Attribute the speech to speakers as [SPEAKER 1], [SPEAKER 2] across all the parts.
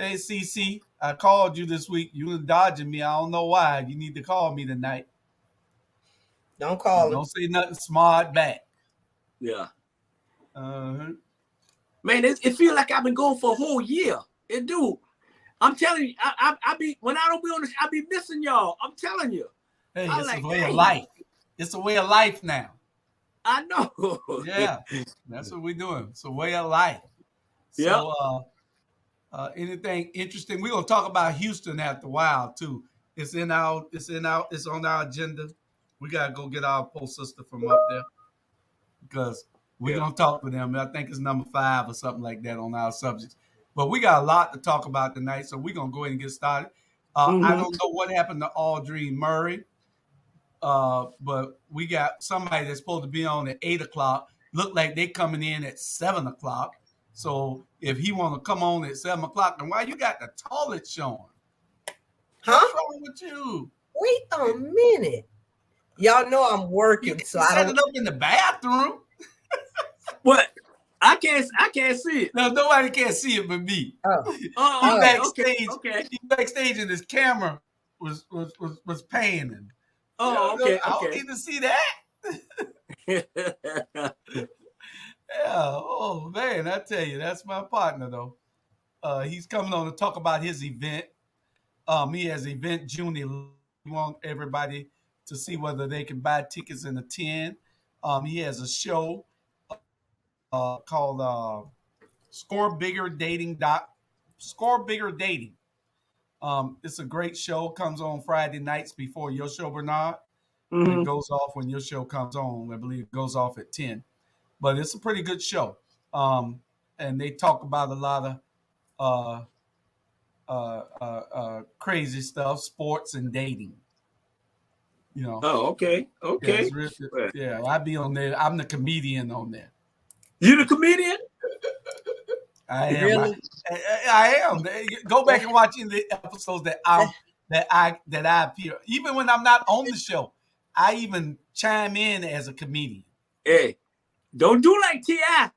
[SPEAKER 1] Hey, CC, I called you this week. You were dodging me. I don't know why. You need to call me tonight.
[SPEAKER 2] Don't call him.
[SPEAKER 1] Don't say nothing smart back.
[SPEAKER 3] Yeah.
[SPEAKER 1] Uh-huh.
[SPEAKER 3] Man, it feels like I've been going for a whole year. It do. I'm telling you, I be when I don't be on the I be missing y'all. I'm telling you.
[SPEAKER 1] Hey,
[SPEAKER 3] I'm
[SPEAKER 1] it's
[SPEAKER 3] like,
[SPEAKER 1] a way
[SPEAKER 3] dang.
[SPEAKER 1] of life. It's a way of life now.
[SPEAKER 3] I know.
[SPEAKER 1] Yeah, that's what we're doing. It's a way of life.
[SPEAKER 3] Yep.
[SPEAKER 1] So, anything interesting? We're gonna talk about Houston after a while too. It's on our agenda. We gotta go get our post sister from up there because we're gonna talk to them. I think it's number 5 or something like that on our subjects. But we got a lot to talk about tonight, so we're gonna go ahead and get started. I don't know what happened to Audrey Murray, but we got somebody that's supposed to be on at 8:00. Look like they coming in at 7:00. So if he want to come on at 7:00, then why you got the toilet showing?
[SPEAKER 2] Huh?
[SPEAKER 1] What's wrong with you?
[SPEAKER 2] Wait a minute. Y'all know I'm working,
[SPEAKER 1] You
[SPEAKER 2] so I
[SPEAKER 1] set
[SPEAKER 2] don't.
[SPEAKER 1] it up in the bathroom.
[SPEAKER 3] What? I can't see it.
[SPEAKER 1] No, nobody can see it but me.
[SPEAKER 2] Oh,
[SPEAKER 1] He
[SPEAKER 3] Okay,
[SPEAKER 1] backstage.
[SPEAKER 3] okay.
[SPEAKER 1] He backstage, and his camera was panning.
[SPEAKER 3] Oh,
[SPEAKER 1] You know,
[SPEAKER 3] okay,
[SPEAKER 1] I don't need to see that.
[SPEAKER 3] okay.
[SPEAKER 1] Yeah. Oh man, I tell you, that's my partner though. He's coming on to talk about his event. He has event June 11th. We want everybody to see whether they can buy tickets and attend. He has a show called Score Bigger Dating. Score Bigger Dating. It's a great show. Comes on Friday nights before your show, Bernard. It goes off when your show comes on. I believe it goes off at 10. But it's a pretty good show. And they talk about a lot of crazy stuff, sports and dating. You know.
[SPEAKER 3] Oh, okay, okay.
[SPEAKER 1] Yeah, I be on there. I'm the comedian on there.
[SPEAKER 3] You the comedian?
[SPEAKER 1] I am.
[SPEAKER 2] Really?
[SPEAKER 1] I am. Go back and watch the episodes that I appear. Even when I'm not on the show, I even chime in as a comedian.
[SPEAKER 3] Hey, don't do like T.I.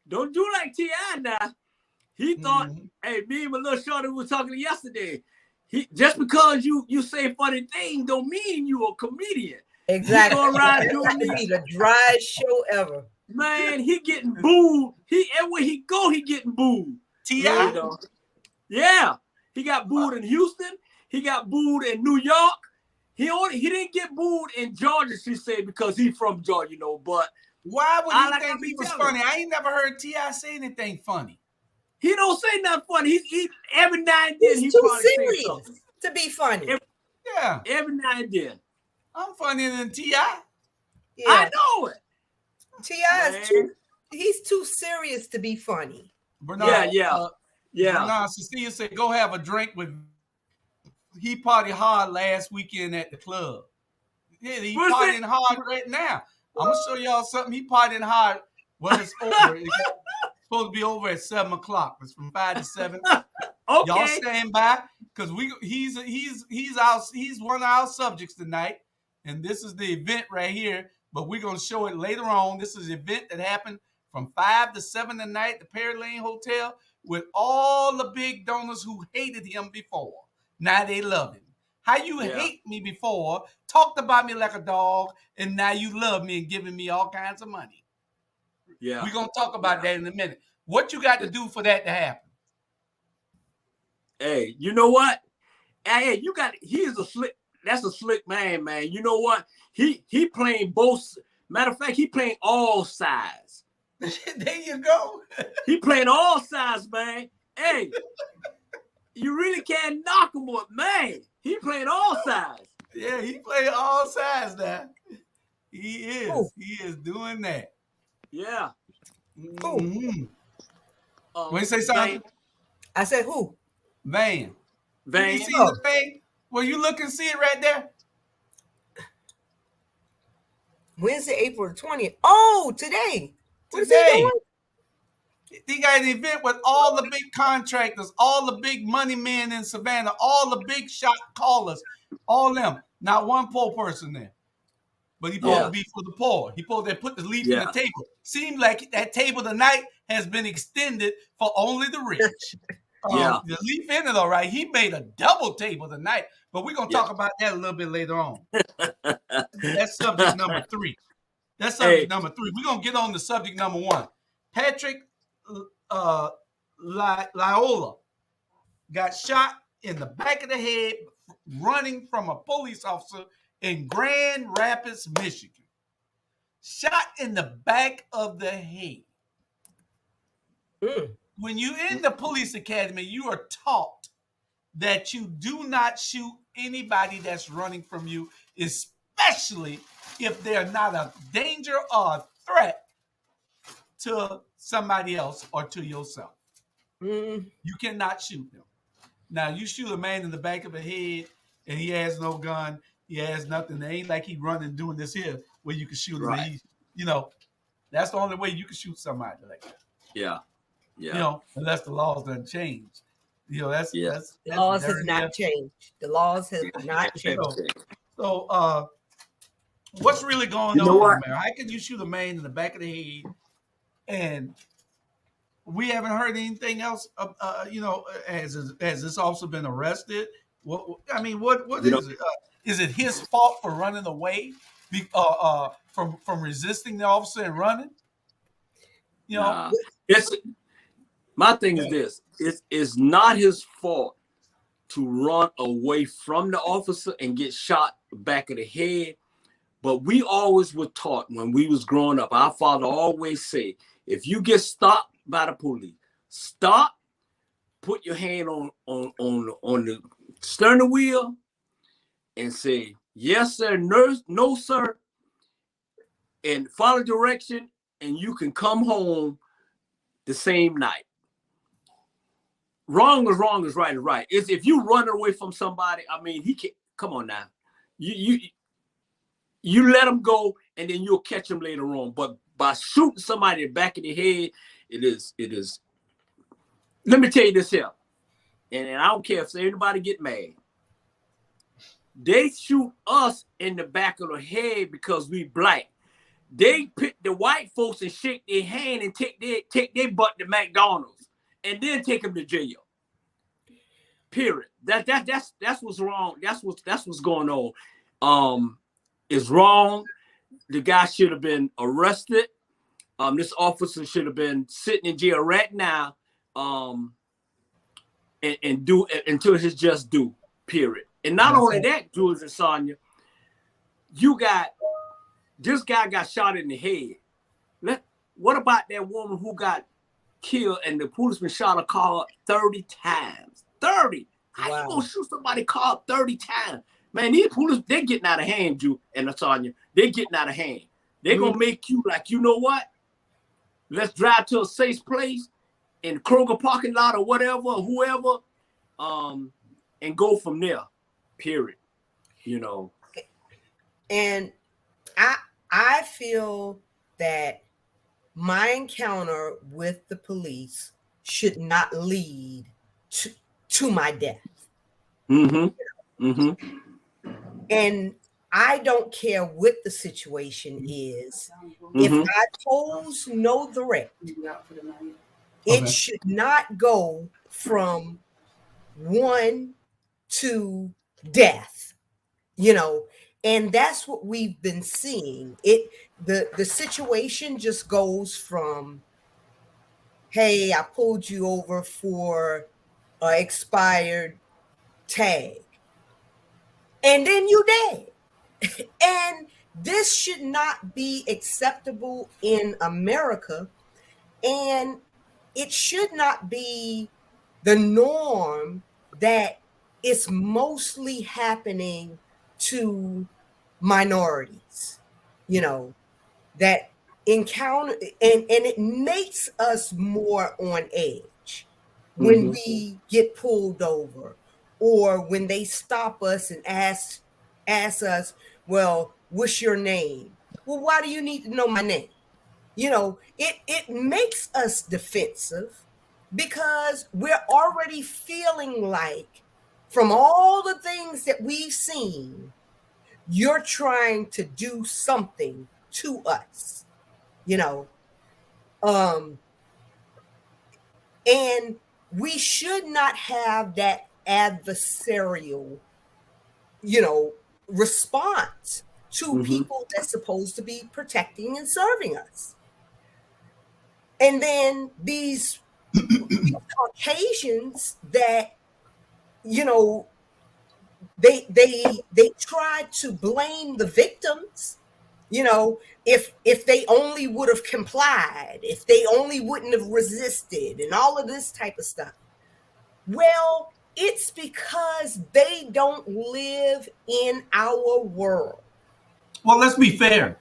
[SPEAKER 3] Don't do like T.I. now. He thought, hey, me and my little shorty was talking yesterday. Just because you say funny things don't mean you a comedian.
[SPEAKER 2] exactly.
[SPEAKER 3] He go around
[SPEAKER 2] That's
[SPEAKER 3] doing
[SPEAKER 2] gonna be
[SPEAKER 3] this.
[SPEAKER 2] the driest show ever.
[SPEAKER 3] Man, he getting booed. Everywhere he go, he getting booed.
[SPEAKER 1] T.I.?
[SPEAKER 3] You know? Yeah. He got booed in Houston. He got booed in New York. He didn't get booed in Georgia, she said, because he's from Georgia, you know. But
[SPEAKER 1] why would he
[SPEAKER 3] like
[SPEAKER 1] think he was funny? I ain't never heard T.I. say anything funny.
[SPEAKER 3] He don't say nothing funny. He every now and then
[SPEAKER 2] He's
[SPEAKER 3] he
[SPEAKER 2] too
[SPEAKER 3] probably say
[SPEAKER 2] serious
[SPEAKER 3] something.
[SPEAKER 2] to be funny.
[SPEAKER 1] Yeah,
[SPEAKER 3] Every now and then.
[SPEAKER 1] I'm funnier than T.I.
[SPEAKER 2] Yeah.
[SPEAKER 3] I know it.
[SPEAKER 2] T.I.
[SPEAKER 3] Man.
[SPEAKER 2] is he's too serious to be funny.
[SPEAKER 1] Bernard,
[SPEAKER 3] Yeah.
[SPEAKER 1] Bernard Cecilia said, go have a drink with. He party hard last weekend at the club. Yeah, he partying hard right now. I'm gonna show y'all something. He partying hard. Well, it's over. It's supposed to be over at 7:00. It's from 5 to 7.
[SPEAKER 3] Okay.
[SPEAKER 1] Y'all stand by because he's one of our subjects tonight, and this is the event right here. But we're gonna show it later on. This is an event that happened from 5 to 7 tonight at the Perry Lane Hotel with all the big donors who hated him before. Now they love him. How you hate me before, talked about me like a dog, and now you love me and giving me all kinds of money.
[SPEAKER 3] Yeah.
[SPEAKER 1] We're going to talk about that in a minute. What you got to do for that to happen?
[SPEAKER 3] Hey, you know what? Hey, that's a slick man. You know what? He playing both. Matter of fact, he playing all sides.
[SPEAKER 1] There you go.
[SPEAKER 3] He playing all sides, man. Hey, you really can't knock him up, man. He playing all sides.
[SPEAKER 1] Yeah, he playing all sides now. He is.
[SPEAKER 2] Ooh.
[SPEAKER 1] He is doing that.
[SPEAKER 3] Yeah.
[SPEAKER 1] Mm-hmm. When you say something?
[SPEAKER 2] I said who?
[SPEAKER 1] Van.
[SPEAKER 3] Van.
[SPEAKER 1] You see the thing? Well, you look and see it right there.
[SPEAKER 2] Wednesday, April 20th. Oh, today. What is he
[SPEAKER 1] Today.
[SPEAKER 2] doing?
[SPEAKER 1] He got an event with all the big contractors, all the big money men in Savannah, all the big shot callers, all them. Not one poor person there. But he supposed to be for the poor. He supposed to put the leaf in the table. Seems like that table tonight has been extended for only the rich. The leaf in it, all right. He made a double table tonight, but we're gonna talk about that a little bit later on. That's subject number 3. That's subject number 3. We're gonna get on to subject number 1. Patrick Lyola got shot in the back of the head running from a police officer in Grand Rapids, Michigan. Shot in the back of the head. When you're in the police academy, you are taught that you do not shoot anybody that's running from you, especially if they're not a danger or a threat to somebody else or to yourself. You cannot shoot them. Now, you shoot a man in the back of the head and he has no gun, he has nothing. It ain't like he running doing this here where you can shoot him.
[SPEAKER 3] Right.
[SPEAKER 1] That's the only way you can shoot somebody like that.
[SPEAKER 3] Yeah.
[SPEAKER 1] Unless the laws doesn't change. That's
[SPEAKER 2] the laws have not changed. The laws have not changed.
[SPEAKER 1] So what's really going on, man? How can you shoot a man in the back of the head and we haven't heard anything else? Has this officer been arrested? What is it? Is it his fault for running away? From resisting the officer and running?
[SPEAKER 3] My thing is this: it's not his fault to run away from the officer and get shot back of the head. But we always were taught when we was growing up. Our father always said, if you get stopped by the police, stop, put your hand on the steering wheel, and say, yes, sir, no, sir, and follow direction, and you can come home the same night. Wrong is wrong, is right is right. It's if you run away from somebody, he can't. Come on now, you let him go, and then you'll catch him later on. But by shooting somebody in the back of the head, it is. Let me tell you this here, and I don't care if anybody get mad. They shoot us in the back of the head because we black. They pick the white folks and shake their hand and take their butt to McDonald's and then take them to jail. Period. That's what's wrong. That's what's going on. It's wrong. The guy should have been arrested. This officer should have been sitting in jail right now. And do until his just due. Period. And not only that, Jules and Sonia, this guy got shot in the head. What about that woman who got killed and the policeman shot her car 30 times? 30. How you gonna shoot somebody car 30 times? Man, these police, they're getting out of hand, Jules and Sonia. They're getting out of hand. They're gonna make you like, you know what? Let's drive to a safe place in Kroger parking lot or whatever, whoever, and go from there. Period.
[SPEAKER 2] And I feel that my encounter with the police should not lead to my death. And I don't care what the situation is. If I pose no threat, it should not go from 1 to death, and that's what we've been seeing. The situation just goes from, hey, I pulled you over for an expired tag, and then you dead. And this should not be acceptable in America, and it should not be the norm that it's mostly happening to minorities, that encounter, and it makes us more on edge when we get pulled over, or when they stop us and ask us, well, what's your name? Well, why do you need to know my name? It makes us defensive because we're already feeling like, from all the things that we've seen, you're trying to do something to us, And we should not have that adversarial, response to people that's supposed to be protecting and serving us. And then these Caucasians that, they try to blame the victims. If they only would have complied, if they only wouldn't have resisted, and all of this type of stuff. Well, it's because they don't live in our world.
[SPEAKER 1] Well, let's be fair.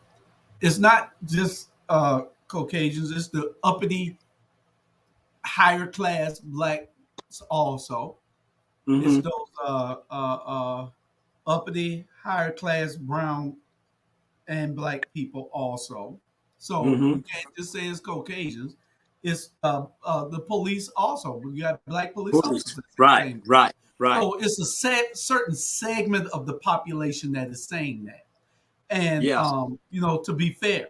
[SPEAKER 1] It's not just Caucasians. It's the uppity, higher class blacks also. It's those uppity, higher class brown and black people also. So you can't just say it's Caucasians. It's the police also. We got black police officers.
[SPEAKER 3] Right.
[SPEAKER 1] So it's a certain segment of the population that is saying that. And to be fair.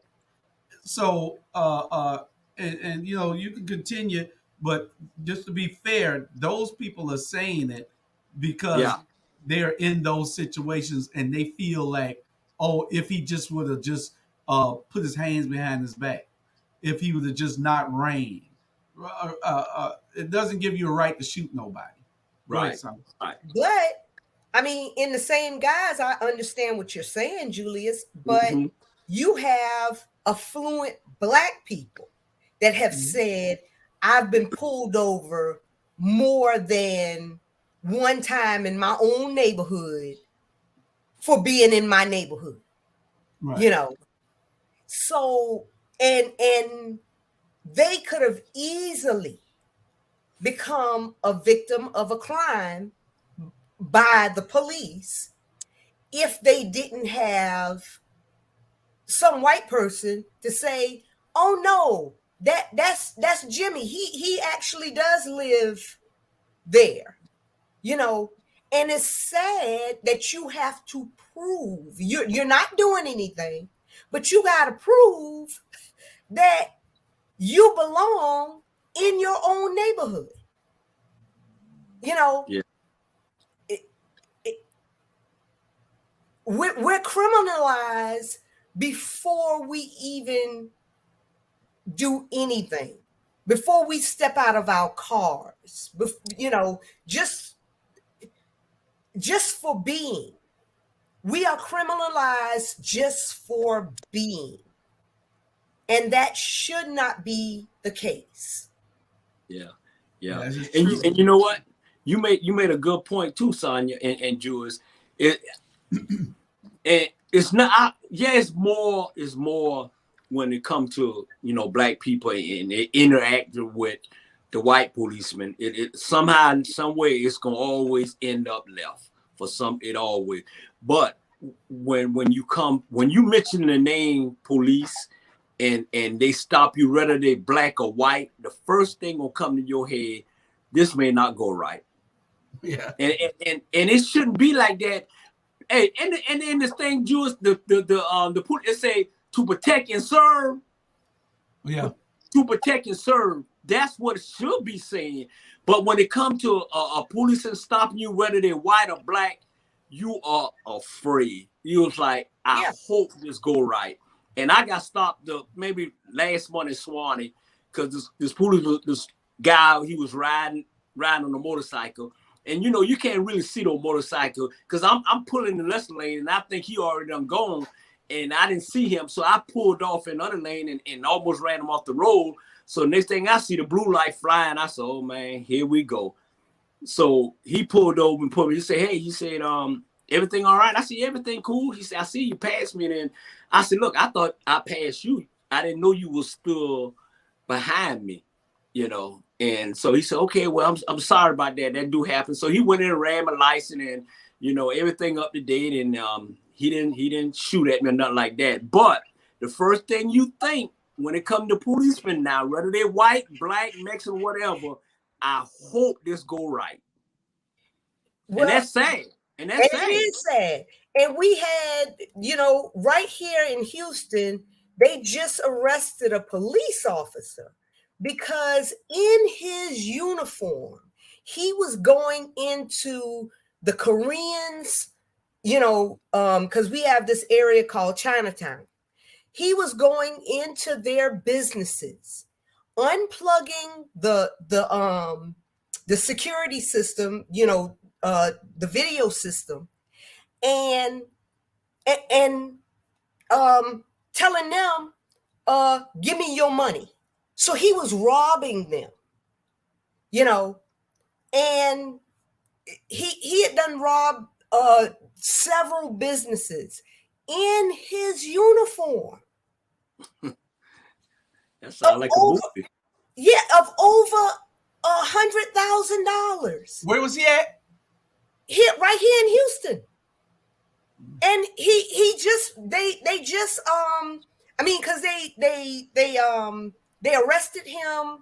[SPEAKER 1] So and you can continue, but just to be fair, those people are saying it because they're in those situations and they feel like, oh, if he just would have just put his hands behind his back, if he would have just not reigned, it doesn't give you a right to shoot nobody.
[SPEAKER 3] Right.
[SPEAKER 2] But I mean, in the same guise, I understand what you're saying, Julius, but you have affluent black people that have said, I've been pulled over more than one time in my own neighborhood for being in my neighborhood. Right. So and they could have easily become a victim of a crime by the police if they didn't have some white person to say, oh no, that's Jimmy. He actually does live there. And it's sad that you have to prove you're not doing anything, but you got to prove that you belong in your own neighborhood. We're criminalized before we even do anything, before we step out of our cars, just for being. We are criminalized just for being. And that should not be the case.
[SPEAKER 3] Yeah. And you know what? You made a good point too, Sonia and Jules. And it's not. It's more when it comes to black people and they interact with the white policeman. It somehow in some way it's gonna always end up left for some. It always. But when you mention the name police and they stop you whether they black or white, the first thing gonna come to your head, this may not go right.
[SPEAKER 1] Yeah.
[SPEAKER 3] And it shouldn't be like that. Hey, and then this thing, Jewish, the it say to protect and serve.
[SPEAKER 1] Yeah.
[SPEAKER 3] To protect and serve. That's what it should be saying. But when it comes to a police and stopping you, whether they're white or black, you are afraid. You was like, I hope this go right. And I got stopped maybe last month in Swanee because this police, this guy, he was riding on a motorcycle. And you can't really see the motorcycle because I'm pulling the left lane and I think he already done gone and I didn't see him. So I pulled off in another lane and almost ran him off the road. So next thing I see the blue light flying, I said, oh man, here we go. So he pulled over and put me. He said, hey, everything all right? I said, everything cool. He said, I see you passed me. And then I said, look, I thought I passed you. I didn't know you was still behind me, And so he said, okay, well, I'm sorry about that. That do happen. So he went in and ran my license and, everything up to date. And he didn't shoot at me or nothing like that. But the first thing you think when it comes to policemen now, whether they're white, black, Mexican, whatever, I hope this go right. Well, and that's sad. And that's sad. It
[SPEAKER 2] is sad. And we had, right here in Houston, they just arrested a police officer because in his uniform, he was going into the Koreans, because we have this area called Chinatown. He was going into their businesses, unplugging the security system, the video system, and telling them, give me your money. So he was robbing them, and he had done robbed several businesses in his uniform.
[SPEAKER 3] That sounds like a movie.
[SPEAKER 2] Yeah, of over $100,000.
[SPEAKER 1] Where was he at?
[SPEAKER 2] Right here in Houston. And because they arrested him.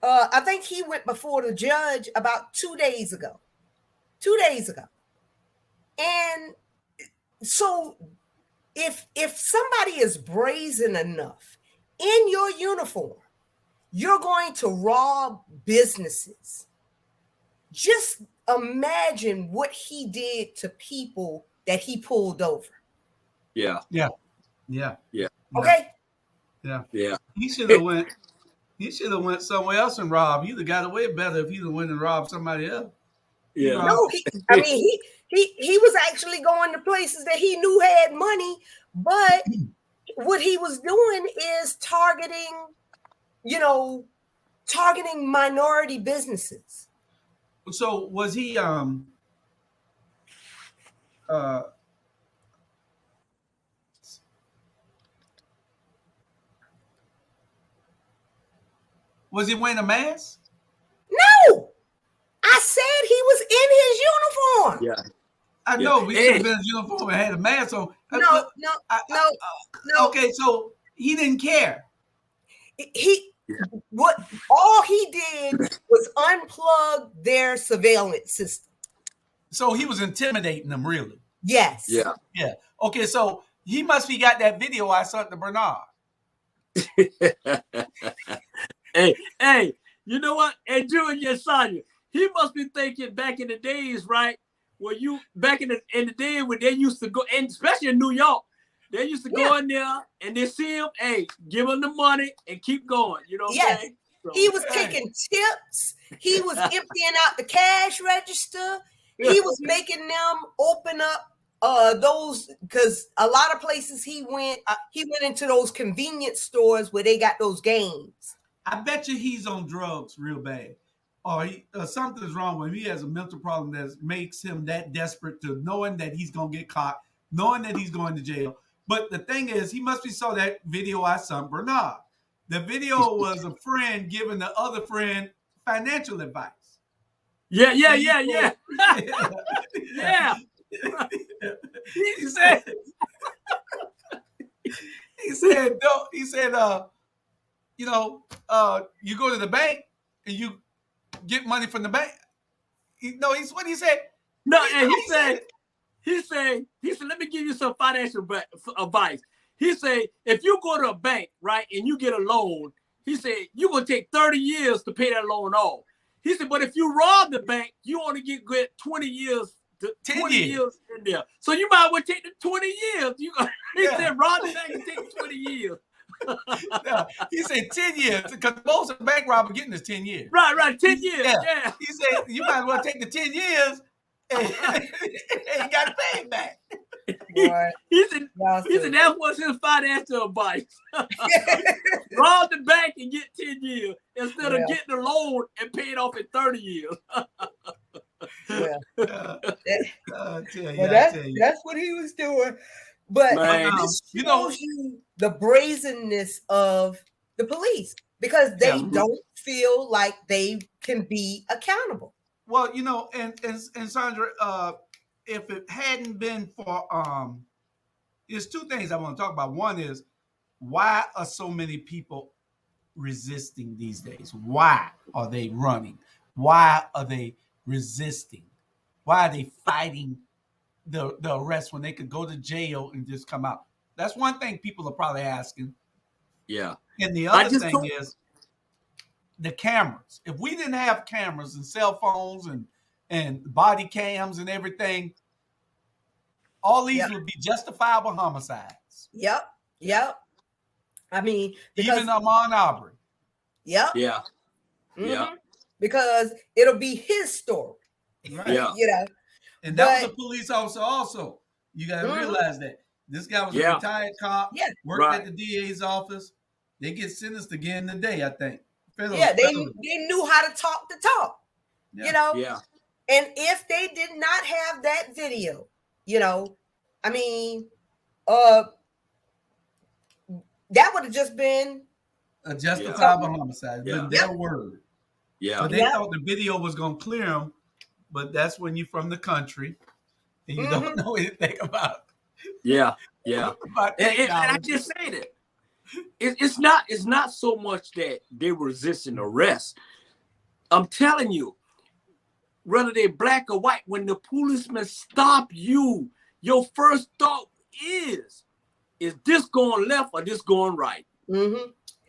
[SPEAKER 2] I think he went before the judge about 2 days ago. 2 days ago. And so if somebody is brazen enough in your uniform, you're going to rob businesses. Just imagine what he did to people that he pulled over.
[SPEAKER 3] Yeah.
[SPEAKER 2] Okay.
[SPEAKER 1] Yeah. He should have went somewhere else and robbed. He'd have got away better if he'd have went and robbed somebody else.
[SPEAKER 3] Yeah.
[SPEAKER 2] No, he was actually going to places that he knew had money, but what he was doing is targeting minority businesses.
[SPEAKER 1] So was he was he wearing a mask?
[SPEAKER 2] No, I said he was in his uniform.
[SPEAKER 3] Yeah.
[SPEAKER 1] I know, but he should have been in his uniform and had a mask on.
[SPEAKER 2] No.
[SPEAKER 1] Okay, so he didn't care.
[SPEAKER 2] All he did was unplug their surveillance system.
[SPEAKER 1] So he was intimidating them, really.
[SPEAKER 2] Yes.
[SPEAKER 3] Yeah.
[SPEAKER 1] Yeah. Okay, so he must be got that video I sent to Bernard.
[SPEAKER 3] Hey, you know what? And Julian Sonia, he must be thinking back in the days, right? Where back in the day when they used to go, and especially in New York, they used to go in there and they see him, give him the money and keep going. You know what I'm saying? So,
[SPEAKER 2] he was taking tips. He was emptying out the cash register. He was making them open up those, because a lot of places he went into those convenience stores where they got those games.
[SPEAKER 1] I bet you he's on drugs real bad, or something's wrong with him. He has a mental problem that makes him that desperate to knowing that he's gonna get caught, knowing that he's going to jail. But the thing is, he must be saw that video I sent Bernard. The video was a friend giving the other friend financial advice.
[SPEAKER 3] Yeah.
[SPEAKER 1] Yeah. He said, you go to the bank and you get money from the bank. What he said?
[SPEAKER 3] No, and he said, let me give you some financial advice. He said, if you go to a bank, right, and you get a loan, he said, you're going to take 30 years to pay that loan off. He said, but if you rob the bank, you only get 20 years. 20 years in there. So you might as well take the 20 years. He said, rob the bank and take 20 years.
[SPEAKER 1] He said 10 years, because most of the bank robber getting is 10 years.
[SPEAKER 3] Right, 10 years. Yeah.
[SPEAKER 1] He said, you might as well take the 10 years and you got to pay it back.
[SPEAKER 3] He said that was his financial advice. Rob the bank and get 10 years instead of getting a loan and pay it off in 30 years.
[SPEAKER 2] That's what he was doing. But this shows you the brazenness of the police, because they don't feel like they can be accountable.
[SPEAKER 1] Well, and Sandra, if it hadn't been for there's two things I want to talk about. One is, why are so many people resisting these days? Why are they running? Why are they resisting? Why are they fighting the arrest when they could go to jail and just come out? That's one thing people are probably asking.
[SPEAKER 3] Yeah.
[SPEAKER 1] And the other thing is, the cameras. If we didn't have cameras and cell phones and body cams and everything, all these would be justifiable homicides.
[SPEAKER 2] Yep. I mean, because,
[SPEAKER 1] even Ahmaud Arbery.
[SPEAKER 3] Yeah.
[SPEAKER 2] Because it'll be his story.
[SPEAKER 1] Right.
[SPEAKER 2] You know.
[SPEAKER 1] And that was a police officer also. You got to realize that. This guy was a retired cop, worked at the DA's office. They get sentenced again today, I think.
[SPEAKER 2] They knew how to talk the talk. You know?
[SPEAKER 3] Yeah.
[SPEAKER 2] And if they did not have that video, you know, I mean, that would have just been
[SPEAKER 1] a justifiable homicide. But their word.
[SPEAKER 3] Yeah.
[SPEAKER 1] But they thought the video was going to clear them. But that's when you're from the country and you don't know anything about.
[SPEAKER 3] Yeah. And I just say that it's not so much that they resisting arrest. I'm telling you, whether they're black or white, when the policemen stop you, your first thought is this going left or this going right?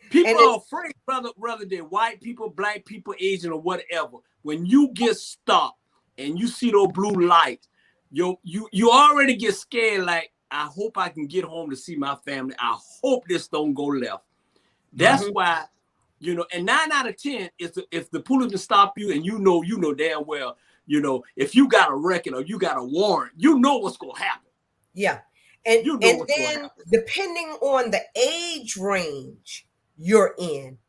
[SPEAKER 3] People are afraid, whether they're white people, black people, Asian, or whatever. When you get stopped and you see those blue lights, you already get scared. Like, I hope I can get home to see my family. I hope this don't go left. That's why, you know. And 9 out of 10 is if the policeman stop you and you know damn well, you know, if you got a record or you got a warrant, you know what's gonna happen.
[SPEAKER 2] Yeah, and then depending on the age range you're in,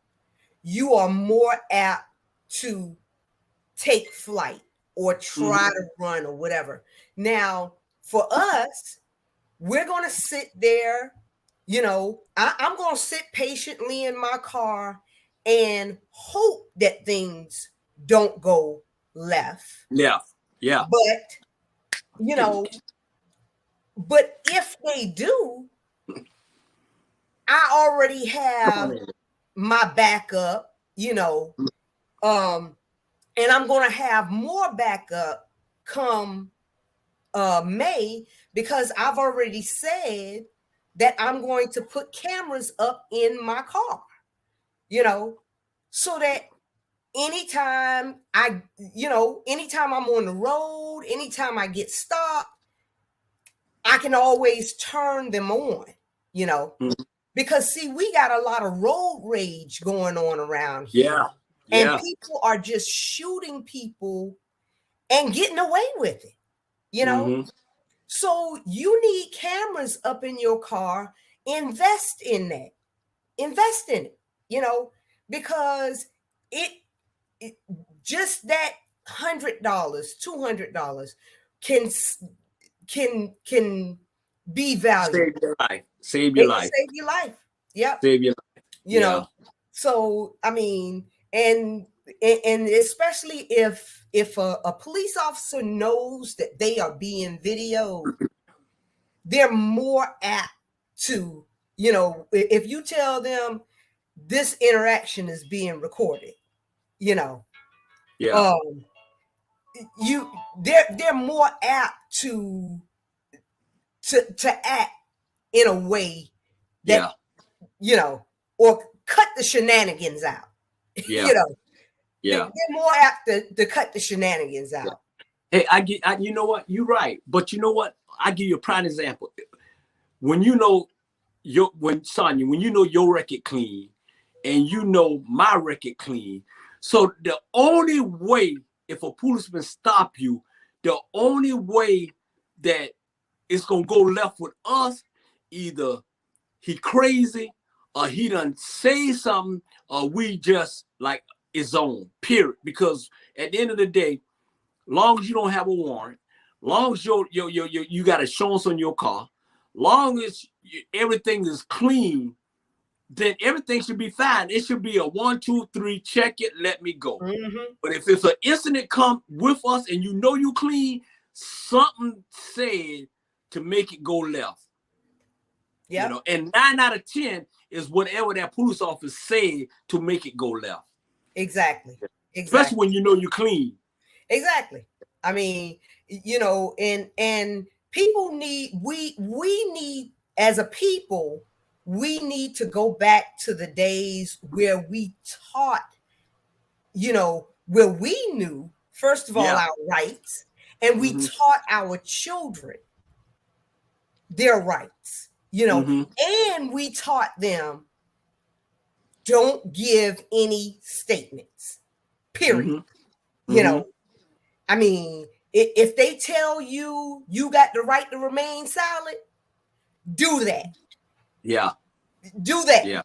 [SPEAKER 2] you are more apt to take flight or try to run or whatever. Now, for us, we're going to sit there, you know, I'm going to sit patiently in my car and hope that things don't go left.
[SPEAKER 3] Yeah.
[SPEAKER 2] But, you know, but if they do, I already have my backup, you know, and I'm going to have more backup come May, because I've already said that I'm going to put cameras up in my car, you know, so that anytime I'm on the road, anytime I get stopped, I can always turn them on, you know, because see, we got a lot of road rage going on around here. And people are just shooting people and getting away with it, you know? So you need cameras up in your car. Invest in that. Invest in it, you know, because it just that $100, $200 can be valuable.
[SPEAKER 3] Save your life.
[SPEAKER 2] Save your life. Yep.
[SPEAKER 3] Save your life.
[SPEAKER 2] You know. So I mean, and especially if a police officer knows that they are being videoed, they're more apt to, you know, if you tell them this interaction is being recorded, you know, they're more apt to act in a way that, you know, or cut the shenanigans out. You know, they're more apt to cut the shenanigans out.
[SPEAKER 3] Hey, you know what? You're right. But you know what? I give you a prime example. When you know Sonia, when you know your record clean and you know my record clean. So the only way, if a policeman stop you, the only way that it's gonna go left with us, either he crazy or he done say something, or we just like his own, period. Because at the end of the day, long as you don't have a warrant, long as you got insurance on your car, long as everything is clean, then everything should be fine. It should be a 1, 2, 3, check it, let me go. But if it's an incident come with us and you know you clean, something said to make it go left. You know, and 9 out of 10 is whatever that police officer said to make it go left.
[SPEAKER 2] Exactly.
[SPEAKER 3] Especially when you know you're clean.
[SPEAKER 2] Exactly. I mean, you know, and people need, we need, as a people, we need to go back to the days where we taught where we knew, first of all,
[SPEAKER 3] Yeah.
[SPEAKER 2] our rights, and we taught our children their rights, and we taught them don't give any statements, period. I mean, if they tell you you got the right to remain silent, do that.
[SPEAKER 3] Yeah.
[SPEAKER 2] Do that.
[SPEAKER 3] Yeah.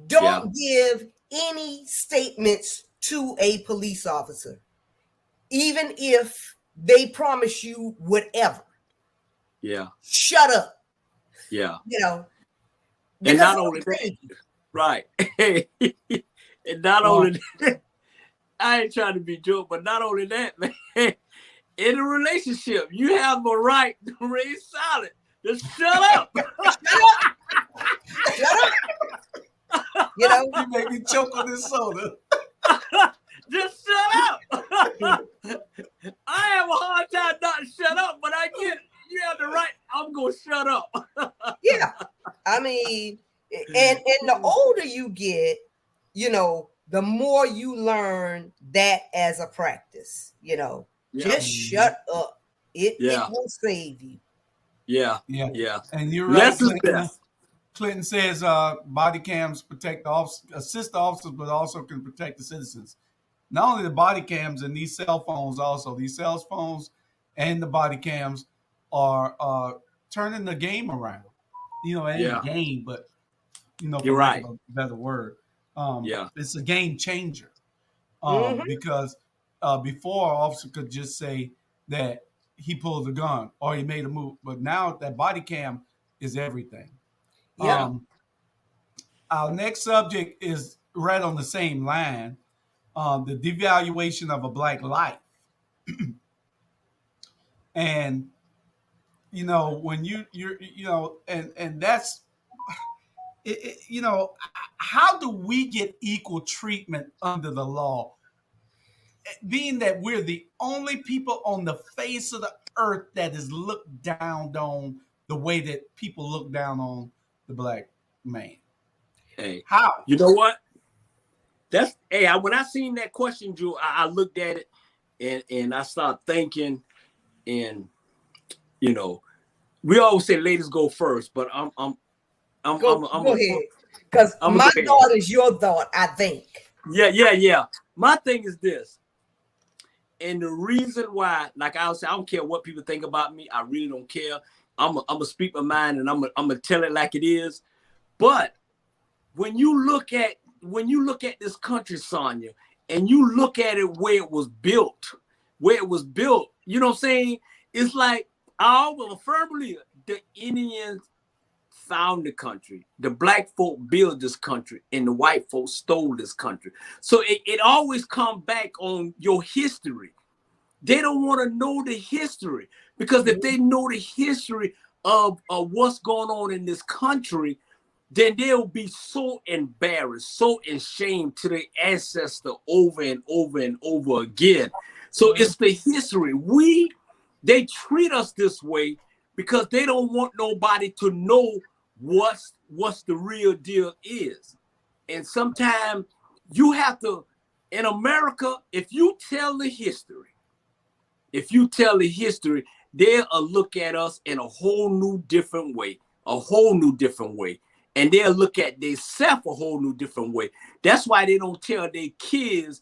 [SPEAKER 2] Don't give any statements to a police officer, even if they promise you whatever.
[SPEAKER 3] Yeah.
[SPEAKER 2] Shut up.
[SPEAKER 3] Yeah.
[SPEAKER 2] And
[SPEAKER 3] not only that, right. And not only that, I ain't trying to be joke, but not only that, man, in a relationship, you have a right to remain silent. Just shut up.
[SPEAKER 2] Shut up.
[SPEAKER 1] You make me choke on this soda.
[SPEAKER 3] Just shut up. I have a hard time not to shut up, but I get you have the right. I'm gonna shut up.
[SPEAKER 2] Yeah, I mean, and the older you get, the more you learn that as a practice. Just shut up. It will save you.
[SPEAKER 1] Yeah. And you're right.
[SPEAKER 3] Less is best.
[SPEAKER 1] Clinton says body cams protect the assist the officers, but also can protect the citizens. Not only the body cams and these cell phones, also these cell phones and the body cams are turning the game around. It ain't a game, but
[SPEAKER 3] you're right.
[SPEAKER 1] A better word. It's a game changer. Because before, an officer could just say that he pulled a gun or he made a move, but now that body cam is everything.
[SPEAKER 2] Yeah.
[SPEAKER 1] Our next subject is right on the same line. The devaluation of a Black life. And when and that's how do we get equal treatment under the law, being that we're the only people on the face of the earth that is looked down on the way that people look down on the Black man?
[SPEAKER 3] Hey,
[SPEAKER 1] how?
[SPEAKER 3] You know what? When I seen that question, Drew, I looked at it and I started thinking, and we always say ladies go first, but go
[SPEAKER 2] ahead, because my thought is your thought, I think.
[SPEAKER 3] Yeah. My thing is this, and the reason why, like I was saying, I don't care what people think about me. I really don't care. I'm gonna speak my mind, and I'm gonna tell it like it is. But when you look at this country, Sonia, and you look at it where it was built, you know what I'm saying? It's like I will firmly believe the Indians found the country, the Black folk built this country, and the white folks stole this country. So it always comes back on your history. They don't want to know the history, because if they know the history of what's going on in this country, then they'll be so embarrassed, so ashamed to their ancestor over and over and over again. So it's the history. They treat us this way because they don't want nobody to know what's the real deal is. And sometimes you have to, in America, if you tell the history, they'll look at us in a whole new different way. And they'll look at themselves a whole new different way. That's why they don't tell their kids.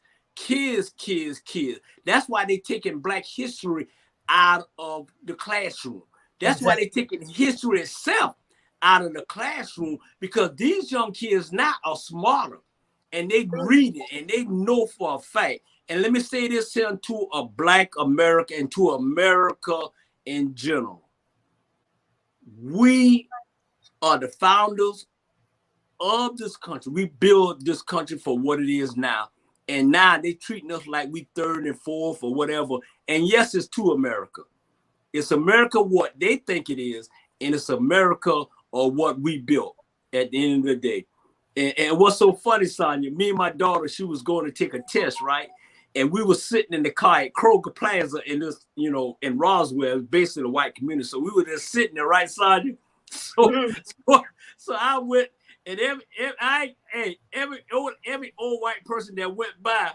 [SPEAKER 3] That's why they're taking Black history out of the classroom. That's why they're taking history itself out of the classroom, because these young kids now are smarter, and they read it and they know for a fact. And let me say this here to a Black America and to America in general. We are the founders of this country. We built this country for what it is now. And now they treating us like we third and fourth or whatever. And yes, it's to America. It's America what they think it is, and it's America or what we built at the end of the day. And what's so funny, Sonia, me and my daughter, she was going to take a test, right? And we were sitting in the car at Kroger Plaza in this, in Roswell, basically the white community. So we were just sitting there, right, Sonia? So I went, and every old white person that went by,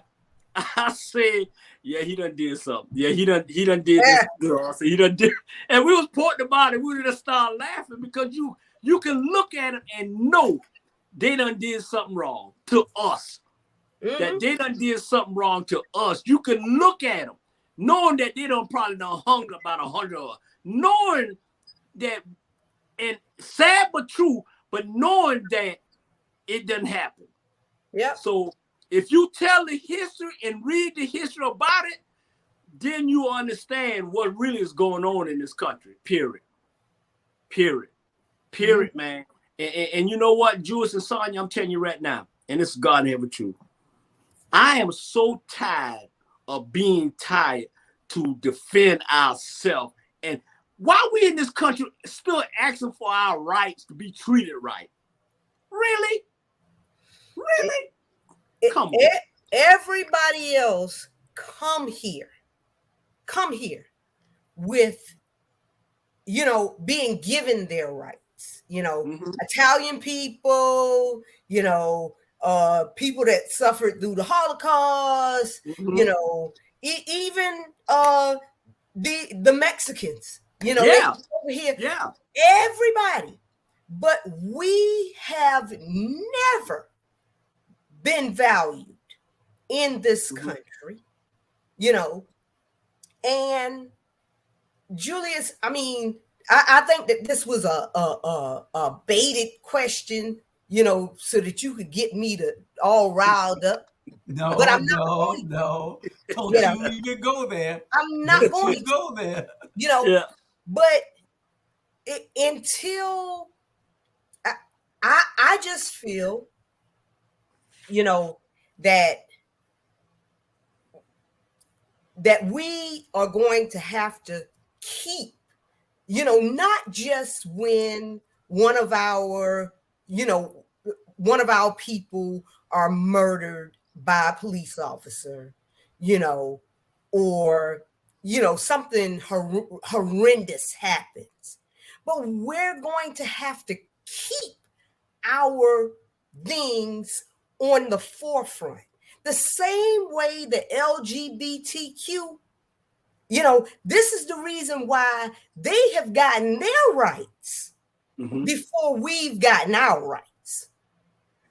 [SPEAKER 3] I said, yeah, he done did something. Yeah, he done did this. I said, he done did. And we was pointing about it. We just started laughing because you can look at it and know they done did something wrong to us. That they done did something wrong to us. You can look at them, knowing that they done probably done hung about 100 of us, knowing that, and sad but true, but knowing that it didn't happen.
[SPEAKER 2] Yeah.
[SPEAKER 3] So if you tell the history and read the history about it, then you understand what really is going on in this country. Period, man. And you know what, Jules and Sonya, I'm telling you right now, and this is God and heaven truth. I am so tired of being tired to defend ourselves. And why we in this country still asking for our rights to be treated right? Really? Come on.
[SPEAKER 2] Everybody else come here with, being given their rights. Italian people, people that suffered through the Holocaust, even the Mexicans,
[SPEAKER 3] Yeah.
[SPEAKER 2] they over here.
[SPEAKER 3] Yeah.
[SPEAKER 2] Everybody. But we have never been valued in this country, and Julius, I mean, I think that this was a baited question, so that you could get me to all riled up.
[SPEAKER 1] No,
[SPEAKER 2] but I'm
[SPEAKER 1] not no. Don't you even go there.
[SPEAKER 2] I'm not going to
[SPEAKER 1] go there.
[SPEAKER 3] Yeah.
[SPEAKER 2] But until I just feel, that we are going to have to keep, not just when one of our people are murdered by a police officer, or, something horrendous happens. But we're going to have to keep our things on the forefront. The same way the LGBTQ, this is the reason why they have gotten their rights before we've gotten our rights.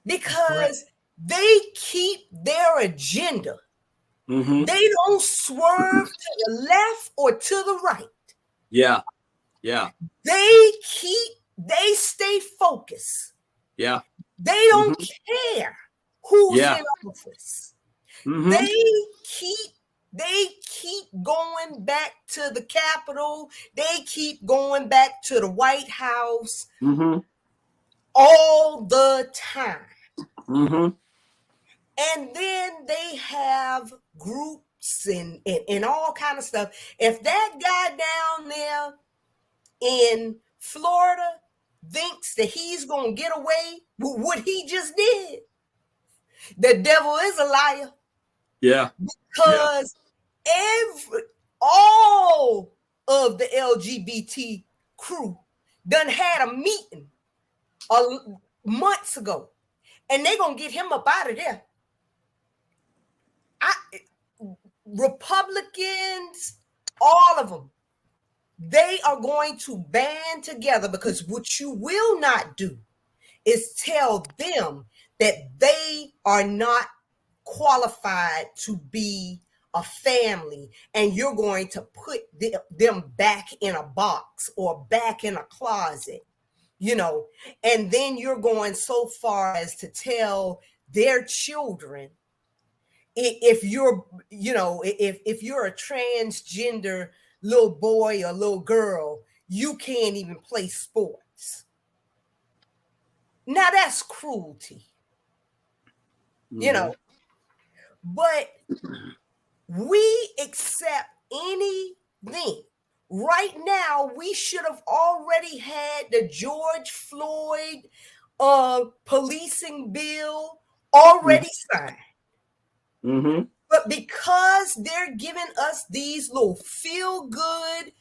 [SPEAKER 2] Because they keep their agenda. They don't swerve to the left or to the right.
[SPEAKER 3] Yeah.
[SPEAKER 2] They stay focused.
[SPEAKER 3] Yeah.
[SPEAKER 2] They don't care who's in office. They keep going back to the Capitol. They keep going back to the White House all the time. And then they have groups and all kind of stuff. If that guy down there in Florida thinks that he's going to get away with what he just did, the devil is a liar.
[SPEAKER 3] Yeah.
[SPEAKER 2] Because all of the LGBT crew done had a meeting months ago, and they're going to get him up out of there. Republicans, all of them, they are going to band together, because what you will not do is tell them that they are not qualified to be a family, and you're going to put them back in a box or back in a closet, and then you're going so far as to tell their children, if you're a transgender little boy or little girl, you can't even play sports. Now that's cruelty, but we accept anything. Right now, we should have already had the George Floyd policing bill already signed. But because they're giving us these little feel-good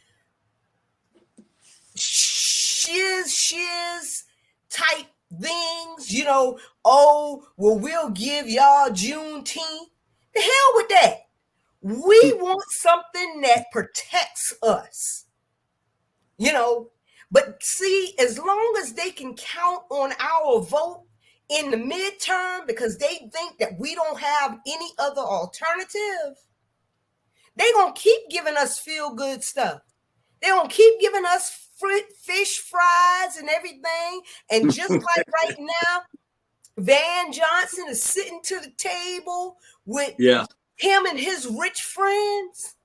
[SPEAKER 2] shiz type things, we'll give y'all Juneteenth. The hell with that. We want something that protects us. You know, but see, as long as they can count on our vote in the midterm because they think that we don't have any other alternative, they're going to keep giving us feel-good stuff. They're going to keep giving us fish fries and everything. And just like right now, Van Johnson is sitting to the table with him and his rich friends.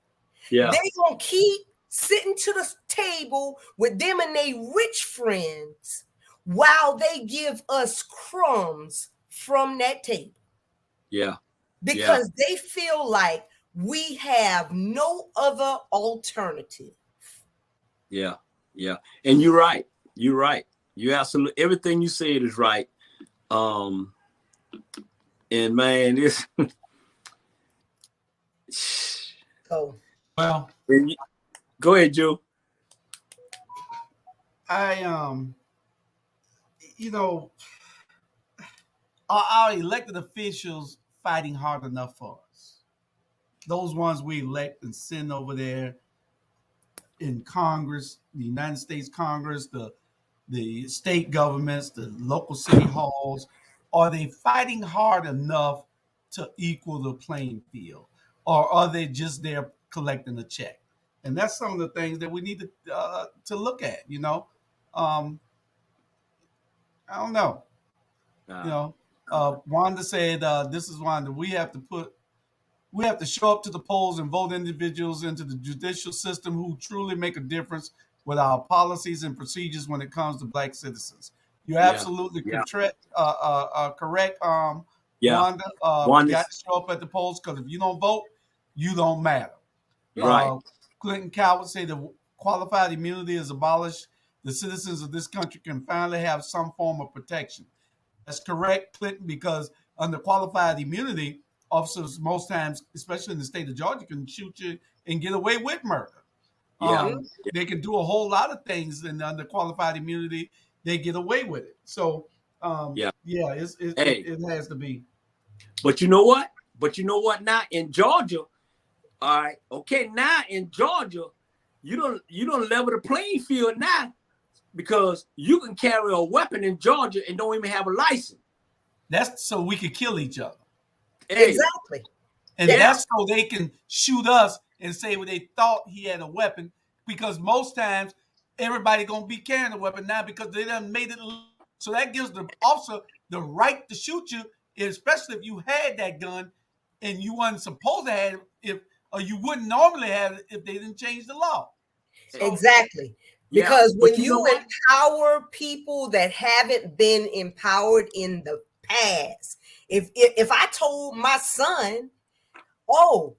[SPEAKER 3] Yeah.
[SPEAKER 2] They're going to keep sitting to the table with them and their rich friends while they give us crumbs from that table.
[SPEAKER 3] Yeah.
[SPEAKER 2] Because they feel like we have no other alternative.
[SPEAKER 3] Yeah. Yeah. And you're right. You're right. You absolutely, everything you said is right. And man, this.
[SPEAKER 1] Well,
[SPEAKER 3] go ahead, Joe.
[SPEAKER 1] You know, are our elected officials fighting hard enough for us? Those ones we elect and send over there in Congress, the United States Congress, the state governments, the local city halls, are they fighting hard enough to equal the playing field? Or are they just there collecting a check? And that's some of the things that we need to look at, you know. I don't know. Wanda said, this is Wanda, we have to show up to the polls and vote individuals into the judicial system who truly make a difference with our policies and procedures when it comes to Black citizens. You're absolutely correct. Wanda. You got to show up at the polls because if you don't vote, you don't matter.
[SPEAKER 3] Right.
[SPEAKER 1] Clinton Coward said the qualified immunity is abolished. The citizens of this country can finally have some form of protection. That's correct, Clinton, because under qualified immunity, officers most times, especially in the state of Georgia, can shoot you and get away with murder. They can do a whole lot of things, and under qualified immunity, they get away with it. So, it has to be.
[SPEAKER 3] But you know what? Now in Georgia, all right, okay. Now in Georgia, you don't level the playing field now because you can carry a weapon in Georgia and don't even have a license.
[SPEAKER 1] That's so we could kill each other.
[SPEAKER 2] Exactly.
[SPEAKER 1] And that's so they can shoot us and say they thought he had a weapon, because most times everybody gonna be carrying a weapon now because they done made it. So that gives the officer the right to shoot you, especially if you had that gun and you wasn't supposed to have it, or you wouldn't normally have it if they didn't change the law.
[SPEAKER 2] So, exactly. Because when you empower people that haven't been empowered in the past, if I told my son, oh,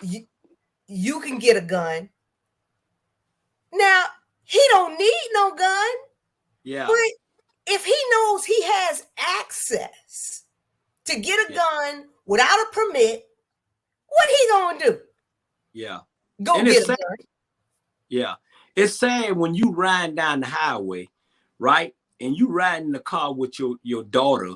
[SPEAKER 2] you can get a gun. Now, he don't need no gun.
[SPEAKER 3] Yeah.
[SPEAKER 2] But if he knows he has access to get a gun without a permit, what he gonna do?
[SPEAKER 3] Yeah.
[SPEAKER 2] Go
[SPEAKER 3] and
[SPEAKER 2] get a gun.
[SPEAKER 3] Yeah. It's sad when you ride down the highway, right? And you ride in the car with your daughter,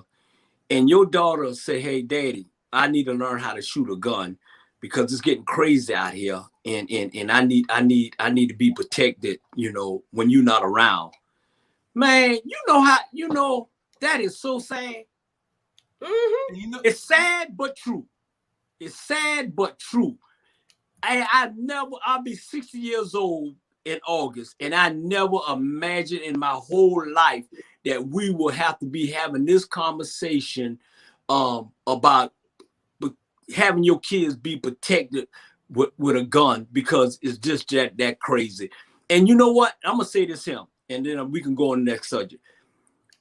[SPEAKER 3] and your daughter say, hey, Daddy, I need to learn how to shoot a gun because it's getting crazy out here. And I need to be protected, when you're not around. Man, that is so sad.
[SPEAKER 2] Mm-hmm.
[SPEAKER 3] It's sad but true. It's sad but true. I'll be 60 years old in August, and I never imagined in my whole life that we will have to be having this conversation about having your kids be protected with a gun, because it's just that crazy. And you know what? I'm gonna say this here, and then we can go on the next subject.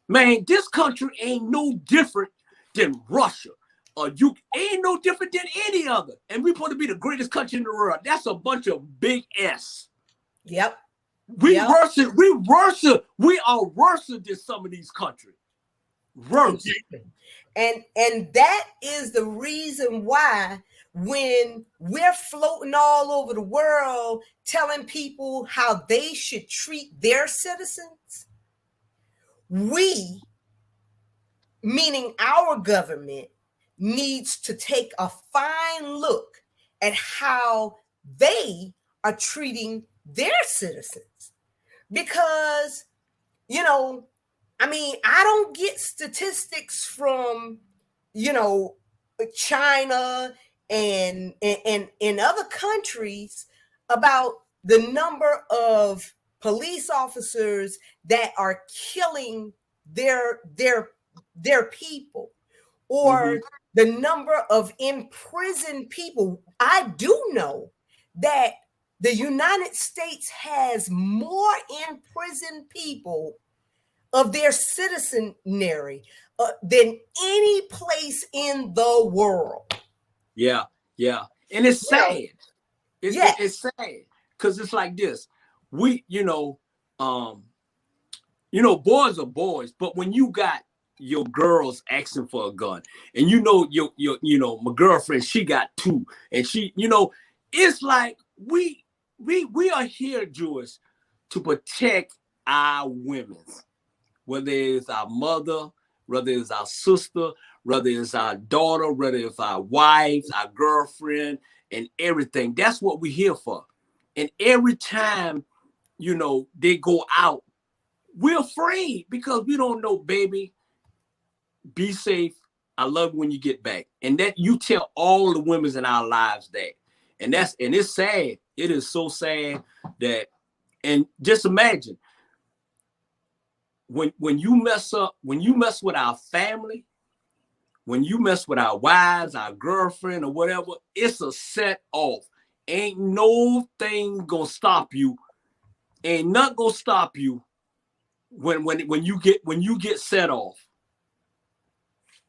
[SPEAKER 3] Man, this country ain't no different than Russia. You ain't no different than any other. And we're supposed to be the greatest country in the world. That's a bunch of big S.
[SPEAKER 2] Yep.
[SPEAKER 3] We are worse than some of these countries. Worse.
[SPEAKER 2] Exactly. And that is the reason why when we're floating all over the world telling people how they should treat their citizens, we, meaning our government, needs to take a fine look at how they are treating their citizens. Because, you know, I mean, I don't get statistics from, you know, China and in other countries about the number of police officers that are killing their people, or the number of imprisoned people. I do know that the United States has more imprisoned people of their citizenry than any place in the world.
[SPEAKER 3] Yeah, yeah. And it's sad.
[SPEAKER 2] Yes.
[SPEAKER 3] It's sad because it's like this. We, boys are boys, but when you got your girls asking for a gun, and my girlfriend, she got two, and she, it's like we are here, Jewish, to protect our women, whether it's our mother, whether it's our sister, whether it's our daughter, whether it's our wives, our girlfriend, and everything. That's what we're here for. And every time, they go out, we're afraid because we don't know, baby, be safe. I love you when you get back. And that you tell all the women in our lives that. And it's sad. It is so sad that, and just imagine when you mess with our family, when you mess with our wives, our girlfriend, or whatever, it's a set off. Ain't no thing gonna stop you. Ain't nothing gonna stop you when you get set off.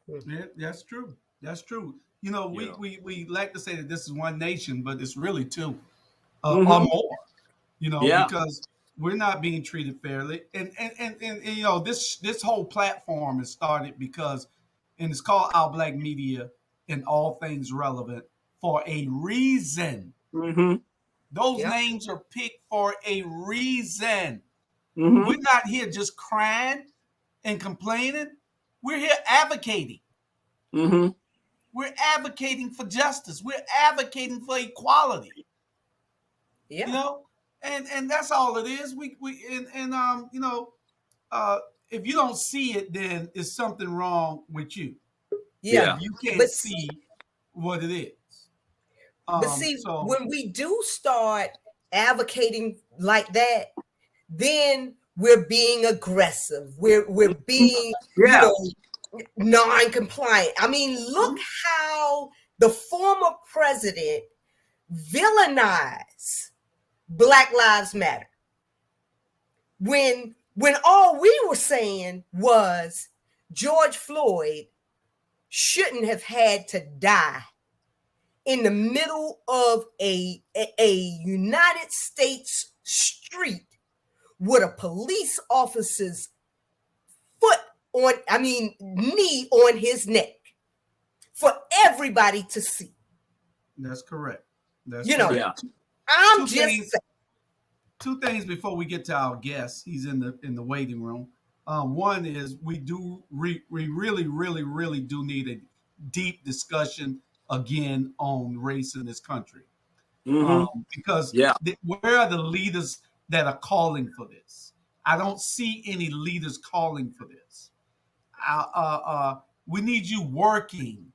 [SPEAKER 1] Yeah, that's true. That's true. We like to say that this is one nation, but it's really two or more. Because we're not being treated fairly, and this whole platform is started because, and it's called Our Black Media and All Things Relevant for a reason. Those names are picked for a reason. We're not here just crying and complaining. We're here advocating. We're advocating for justice. We're advocating for equality.
[SPEAKER 2] Yeah.
[SPEAKER 1] And that's all it is. If you don't see it, then it's something wrong with you.
[SPEAKER 2] Yeah.
[SPEAKER 1] You can't see what it is.
[SPEAKER 2] But see, when we do start advocating like that, then we're being aggressive. We're being, non-compliant. I mean, look how the former president villainized Black Lives Matter. When all we were saying was George Floyd shouldn't have had to die in the middle of a United States street with a police officer's knee on his neck for everybody to see.
[SPEAKER 1] That's correct.
[SPEAKER 2] I'm just saying.
[SPEAKER 1] Two things before we get to our guest. He's in the waiting room. One is we really, really, really do need a deep discussion again on race in this country. Because where are the leaders that are calling for this? I don't see any leaders calling for this. We need you working.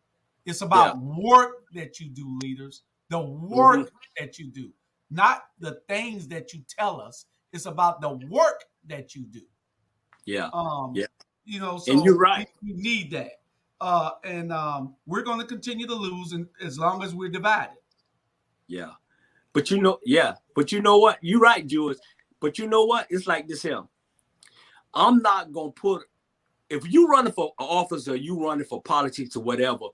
[SPEAKER 1] It's about work that you do, leaders. The work that you do, not the things that you tell us. It's about the work that you do. So
[SPEAKER 3] and you're right.
[SPEAKER 1] We need that. We're going to continue to lose as long as we're divided.
[SPEAKER 3] But you know what? You're right, Jules. But you know what? It's like this here. I'm not going to put, if you running for office or you running for politics or whatever,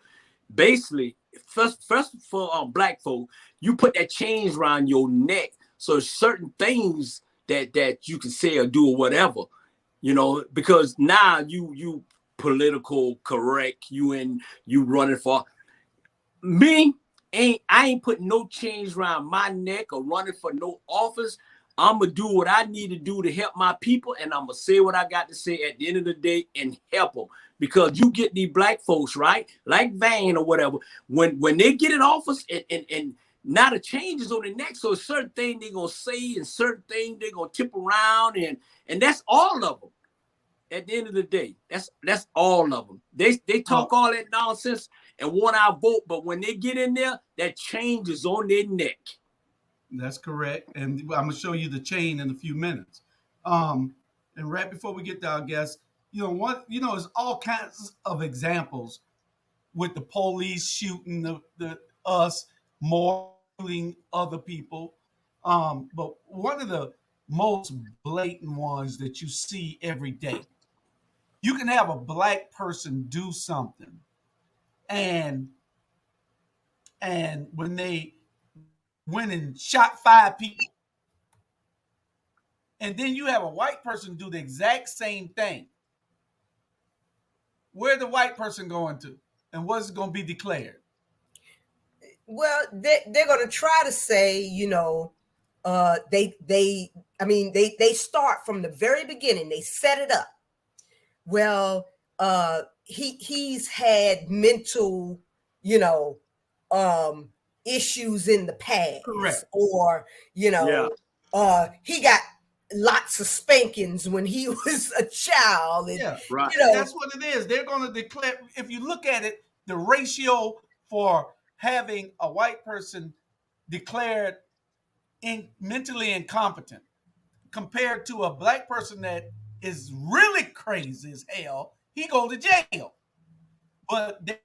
[SPEAKER 3] basically, first for Black folk, you put that chains around your neck. So certain things that you can say or do or whatever, because now you political correct, you running for me. I ain't putting no chains around my neck or running for no office I'm going to do what I need to do to help my people, and I'm going to say what I got to say at the end of the day and help them. Because you get these black folks, right, like Van or whatever, when they get in office and now the changes on the next, so certain things they're going to say and certain things they're going to tip around, and that's all of them. At the end of the day, that's all of them. They talk all that nonsense and want our vote, but when they get in there, that change is on their neck.
[SPEAKER 1] That's correct. And I'm going to show you the chain in a few minutes. And right before we get to our guests, there's all kinds of examples with the police shooting us more shooting other people. But one of the most blatant ones that you see every day, you can have a black person do something, and when they went and shot 5 people, and then you have a white person do the exact same thing, where the white person going to, and what's going to be declared?
[SPEAKER 2] Well, they're going to try to say, they start from the very beginning. They set it up. Well, he's had mental, issues in the past.
[SPEAKER 1] Correct.
[SPEAKER 2] Or, he got lots of spankings when he was a child. And,
[SPEAKER 3] right.
[SPEAKER 1] That's what it is. They're going to declare, if you look at it, the ratio for having a white person declared mentally incompetent compared to a black person that is really crazy as hell, he go to jail. But they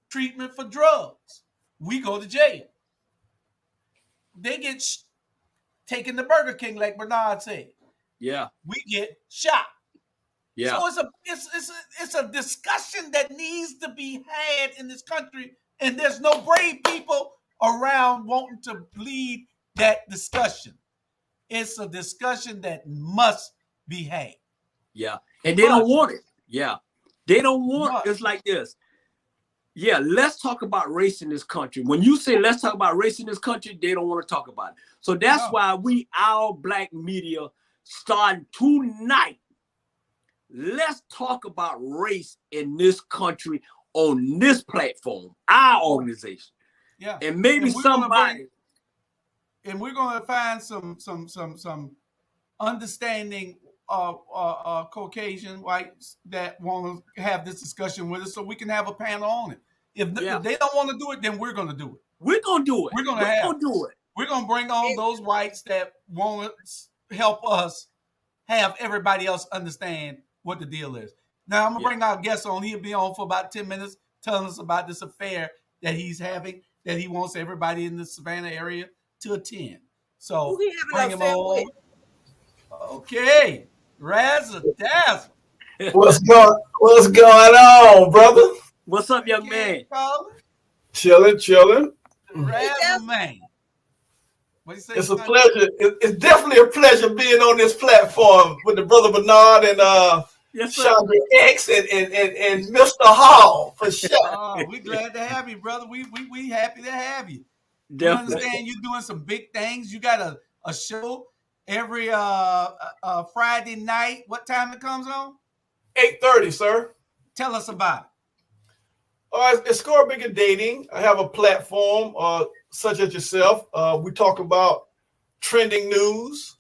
[SPEAKER 1] treatment for drugs, we go to jail. They get taken to Burger King, like Bernard said.
[SPEAKER 3] Yeah,
[SPEAKER 1] we get shot.
[SPEAKER 3] Yeah.
[SPEAKER 1] So it's a discussion that needs to be had in this country, and there's no brave people around wanting to lead that discussion. It's a discussion that must be had.
[SPEAKER 3] Yeah, and they don't want it. Yeah, they don't want. It's like this. Yeah, let's talk about race in this country. When you say let's talk about race in this country, they don't want to talk about it. So that's why our black media, starting tonight, let's talk about race in this country on this platform, our organization.
[SPEAKER 1] Yeah,
[SPEAKER 3] and maybe somebody.
[SPEAKER 1] And we're going to find some understanding Caucasian whites that want to have this discussion with us, so we can have a panel on it. If they don't want to do it, then we're going to do it.
[SPEAKER 3] We're going to do it.
[SPEAKER 1] We're going to do it. We're going to bring on those whites that want to help us have everybody else understand what the deal is. Now, I'm going to bring our guest on. He'll be on for about 10 minutes telling us about this affair that he's having, that he wants everybody in the Savannah area to attend. So bring him on. Okay. Razzle Dazzle.
[SPEAKER 4] What's going on, brother?
[SPEAKER 3] What's up, young man?
[SPEAKER 4] Chilling.
[SPEAKER 1] Razzle man. What you say?
[SPEAKER 4] It's a pleasure. It's definitely a pleasure being on this platform with the brother Bernard and Chandra X and Mr. Hall for sure.
[SPEAKER 1] We're glad to have you, brother. We happy to have you.
[SPEAKER 3] Definitely.
[SPEAKER 1] You understand you're doing some big things. You got a show every Friday night. What time it comes on?
[SPEAKER 4] 8:30, sir.
[SPEAKER 1] Tell us about it.
[SPEAKER 4] It's Score Bigger Dating. I have a platform such as yourself. We talk about trending news,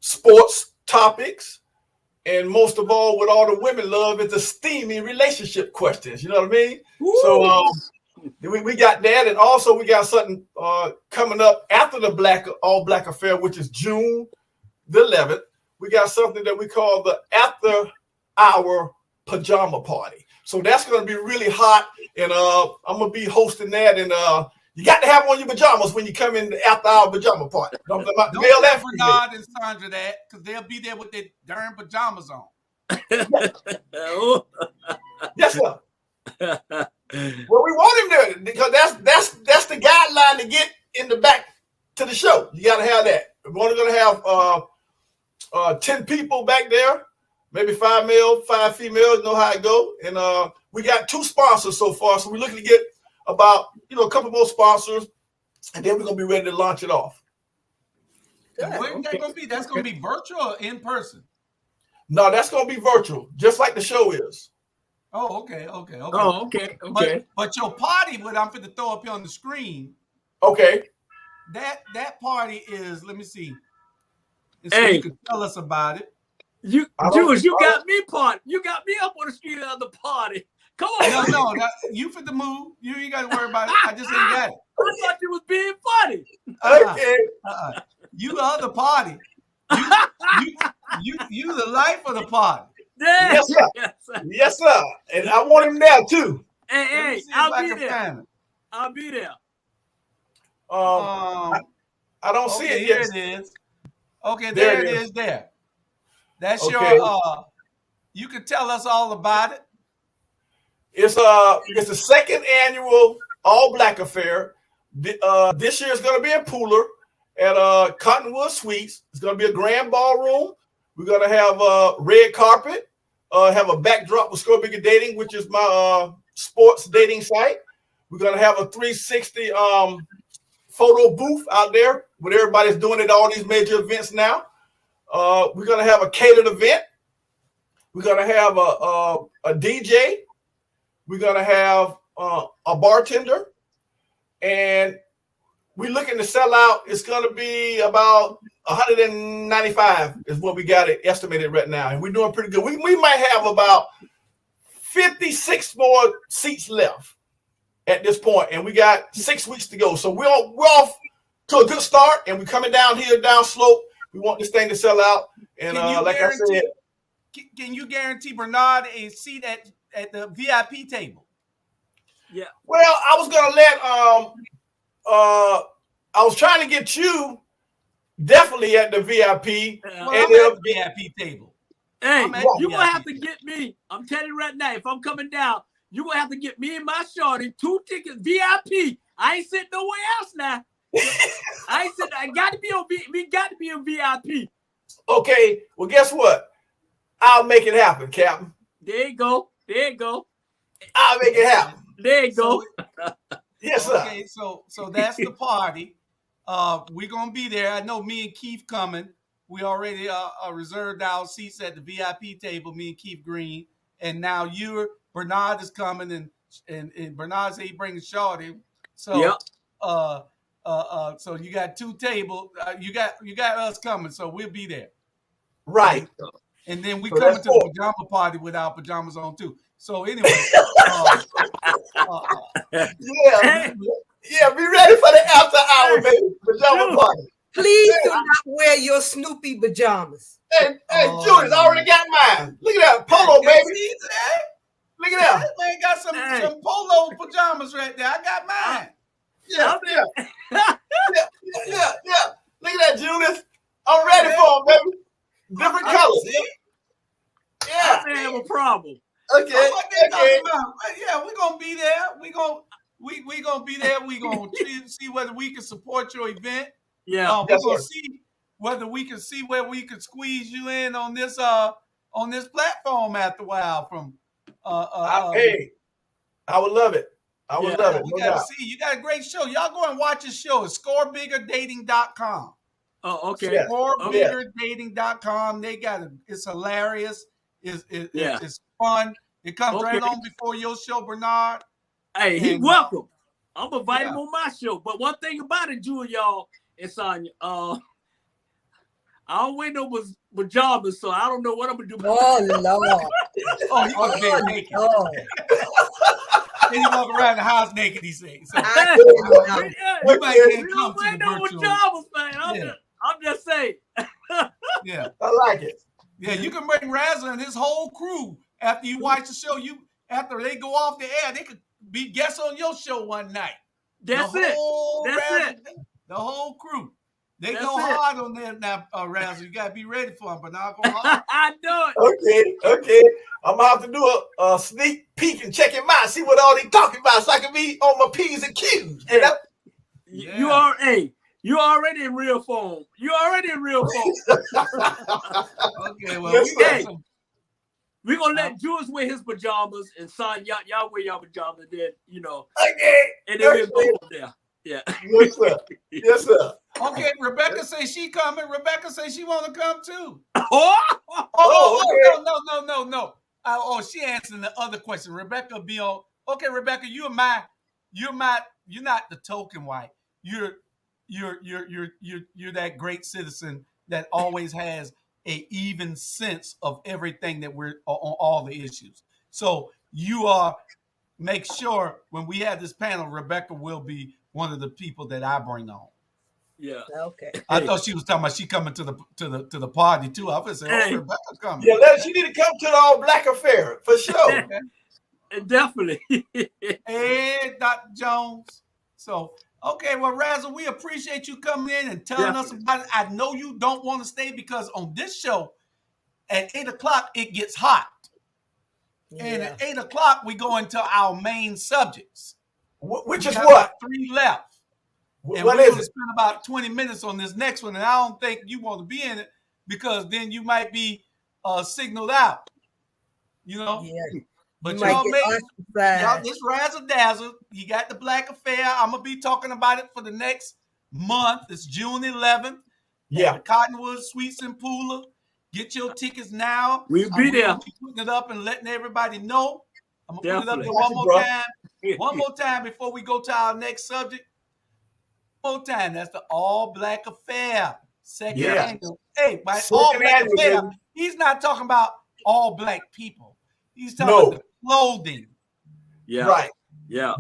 [SPEAKER 4] sports topics, and most of all, what all the women love is the steamy relationship questions. You know what I mean? Woo! So we got that, and also we got something coming up after the All Black Affair, which is June the 11th. We got something that we call the After Hour Pajama Party. So that's going to be really hot, and I'm going to be hosting that, and you got to have on your pajamas when you come in the After Hour Pajama Party. Don't tell
[SPEAKER 1] Bernard and Sandra that, because they'll be there with their darn pajamas on.
[SPEAKER 4] Yes, sir. Well, we want him there because that's the guideline to get in the back to the show. You got to have that. We're only going to have 10 people back there, maybe 5 male, 5 female. You know how it go. And we got 2 sponsors so far, so we're looking to get about a couple more sponsors and then we're gonna be ready to launch it off.
[SPEAKER 1] And where's that gonna be? That's gonna be virtual or in person?
[SPEAKER 4] No, that's gonna be virtual, just like the show is.
[SPEAKER 1] Oh, okay.
[SPEAKER 3] Oh, okay.
[SPEAKER 1] But your party, what I'm going to throw up here on the screen.
[SPEAKER 4] Okay.
[SPEAKER 1] That party is. Let me see.
[SPEAKER 3] Hey,
[SPEAKER 1] so you can tell us about it.
[SPEAKER 3] You Jewish, you got me part. You got me up on the street of the party. Come on.
[SPEAKER 1] No, you for the move. You ain't got to worry about it. I just ain't got it.
[SPEAKER 3] I thought you was being funny.
[SPEAKER 4] Okay.
[SPEAKER 1] You the other party. You the life of the party.
[SPEAKER 3] Yeah.
[SPEAKER 4] Yes, sir. Yes, sir. And I want him there too.
[SPEAKER 3] Hey, I'll be there. I'll be there.
[SPEAKER 4] I don't see it yet.
[SPEAKER 1] Here it is. Okay, there it is. There. That's
[SPEAKER 4] okay.
[SPEAKER 1] Your. You can tell us all about it.
[SPEAKER 4] It's the second annual All Black Affair. This year is going to be in Pooler at Cottonwood Suites. It's going to be a grand ballroom. We're going to have a red carpet, have a backdrop with Score Bigger Dating, which is my sports dating site. We're going to have a 360 photo booth out there with everybody's doing it at all these major events now. We're going to have a catered event. We're going to have a DJ. We're going to have a bartender. And we're looking to sell out. It's going to be about 195 is what we got it estimated right now. And we're doing pretty good. We might have about 56 more seats left at this point. And we got 6 weeks to go. So we're off to a good start. And we're coming down here, down slope. We want this thing to sell out. And like I said.
[SPEAKER 1] Can you guarantee Bernard a seat at the VIP table?
[SPEAKER 3] Yeah.
[SPEAKER 4] Well, I was going to let I was trying to get you definitely at the VIP.
[SPEAKER 1] Well, I'm at the VIP table.
[SPEAKER 3] Hey, you're going to have to get me. I'm telling you right now, if I'm coming down, you're going to have to get me and my shorty 2 tickets VIP. I ain't sitting nowhere else now. I got to be on we got to be on VIP.
[SPEAKER 4] Okay, well, guess what? I'll make it happen, Captain.
[SPEAKER 3] There you go.
[SPEAKER 4] I'll make it happen.
[SPEAKER 3] There you go.
[SPEAKER 4] Yes, sir.
[SPEAKER 1] Okay, so that's the party. We're gonna be there. I know me and Keith coming. We already reserved our seats at the VIP table. Me and Keith Green, and now Bernard is coming, and Bernard said he bringing Shorty. So
[SPEAKER 3] yep.
[SPEAKER 1] So you got 2 tables. You got us coming, so we'll be there.
[SPEAKER 4] Right.
[SPEAKER 1] And then we coming to the pajama party with our pajamas on too. So anyway,
[SPEAKER 4] yeah, be ready for the after hour, baby. Pajama party.
[SPEAKER 2] Please do not wear your Snoopy pajamas.
[SPEAKER 4] Hey, Judas, I already got mine. Look at that polo, baby. Look at that.
[SPEAKER 1] This man got some polo pajamas right there. I got mine.
[SPEAKER 4] Yeah. Look at that, Judas. I'm ready for him, baby. Different colors.
[SPEAKER 3] Yeah. I have a problem.
[SPEAKER 4] Okay.
[SPEAKER 1] Yeah, we're gonna be there. We gonna be there. We gonna see whether we can support your event.
[SPEAKER 3] Yeah.
[SPEAKER 1] We're gonna see whether we can squeeze you in on this platform after a while. From
[SPEAKER 4] hey, I would love it. I would love it.
[SPEAKER 1] We gotta see. You got a great show. Y'all go and watch his show. It's scorebiggerdating.com.
[SPEAKER 3] Oh, okay.
[SPEAKER 1] Scorebiggerdating.com. They got it. It's hilarious. It's fun. It comes right on before your show, Bernard.
[SPEAKER 3] Hey, he's welcome. I'm gonna invite him on my show. But one thing about it, Jewel, y'all, it's on I don't wear no pajamas, so I don't know what I'm gonna do.
[SPEAKER 2] Oh Lord.
[SPEAKER 1] He was there naked. Then he walk around the house naked, he says. So,
[SPEAKER 3] you might can't come to the virtual. Pajamas, man. I'm just saying.
[SPEAKER 1] Yeah.
[SPEAKER 4] I like it.
[SPEAKER 1] Yeah, you can bring Razza and his whole crew after you watch the show. After they go off the air, they could be guests on your show one night.
[SPEAKER 3] That's it.
[SPEAKER 1] The whole crew. They go hard on them now, Razza. You gotta be ready for them, but not go hard.
[SPEAKER 3] I know it.
[SPEAKER 4] Okay. I'm gonna have to do a sneak peek and check him out, see what all they talking about, so I can be on my P's and Q's.
[SPEAKER 3] Hey, you already in real form. Okay, well, we're gonna let Jules wear his pajamas and son, y'all wear y'all pajamas, then
[SPEAKER 4] Okay.
[SPEAKER 3] and then we'll go from there. Yeah.
[SPEAKER 4] Yes, sir. Yes, sir.
[SPEAKER 1] Okay, Rebecca says she coming. Rebecca says she want to come too.
[SPEAKER 3] Oh,
[SPEAKER 4] okay.
[SPEAKER 1] No. She answering the other question. Rebecca be on. Okay, Rebecca, you're not the token white. You're that great citizen that always has a even sense of everything that we're on all the issues. So you are. Make sure when we have this panel, Rebecca will be one of the people that I bring on.
[SPEAKER 3] yeah.
[SPEAKER 2] Okay.
[SPEAKER 1] I thought she was talking about she coming to the party too. I was saying,
[SPEAKER 3] Hey.
[SPEAKER 1] Rebecca coming.
[SPEAKER 4] Yeah, she need to come to the All Black Affair for sure.
[SPEAKER 3] Definitely.
[SPEAKER 1] Hey, Dr. Jones. So, okay, well, Razzle, we appreciate you coming in and telling us about it. I know you don't want to stay because on this show at 8:00 it gets hot. And at 8:00 we go into our main subjects.
[SPEAKER 4] Which
[SPEAKER 1] we
[SPEAKER 4] is
[SPEAKER 1] got
[SPEAKER 4] what?
[SPEAKER 1] About 3 left. And
[SPEAKER 4] what
[SPEAKER 1] we're
[SPEAKER 4] is
[SPEAKER 1] going to
[SPEAKER 4] it?
[SPEAKER 1] spend about 20 minutes on this next one. And I don't think you want to be in it because then you might be signaled out. You know?
[SPEAKER 2] Yeah.
[SPEAKER 1] But
[SPEAKER 2] you
[SPEAKER 1] y'all
[SPEAKER 2] might
[SPEAKER 1] this razzle dazzle. You got the Black Affair. I'm gonna be talking about it for the next month. It's June 11th.
[SPEAKER 4] Yeah.
[SPEAKER 1] The Cottonwood Suites and Pooler. Get your tickets now.
[SPEAKER 3] We'll be there.
[SPEAKER 1] Be putting it up and letting everybody know. I'm gonna put it up there
[SPEAKER 4] Definitely.
[SPEAKER 1] one more time. One more time before we go to our next subject. One more time. That's the All Black Affair. Second annual. Hey, by All Black Affair, he's not talking about all black people. He's talking about the clothing.
[SPEAKER 3] Yeah.
[SPEAKER 4] Right.
[SPEAKER 3] Yeah.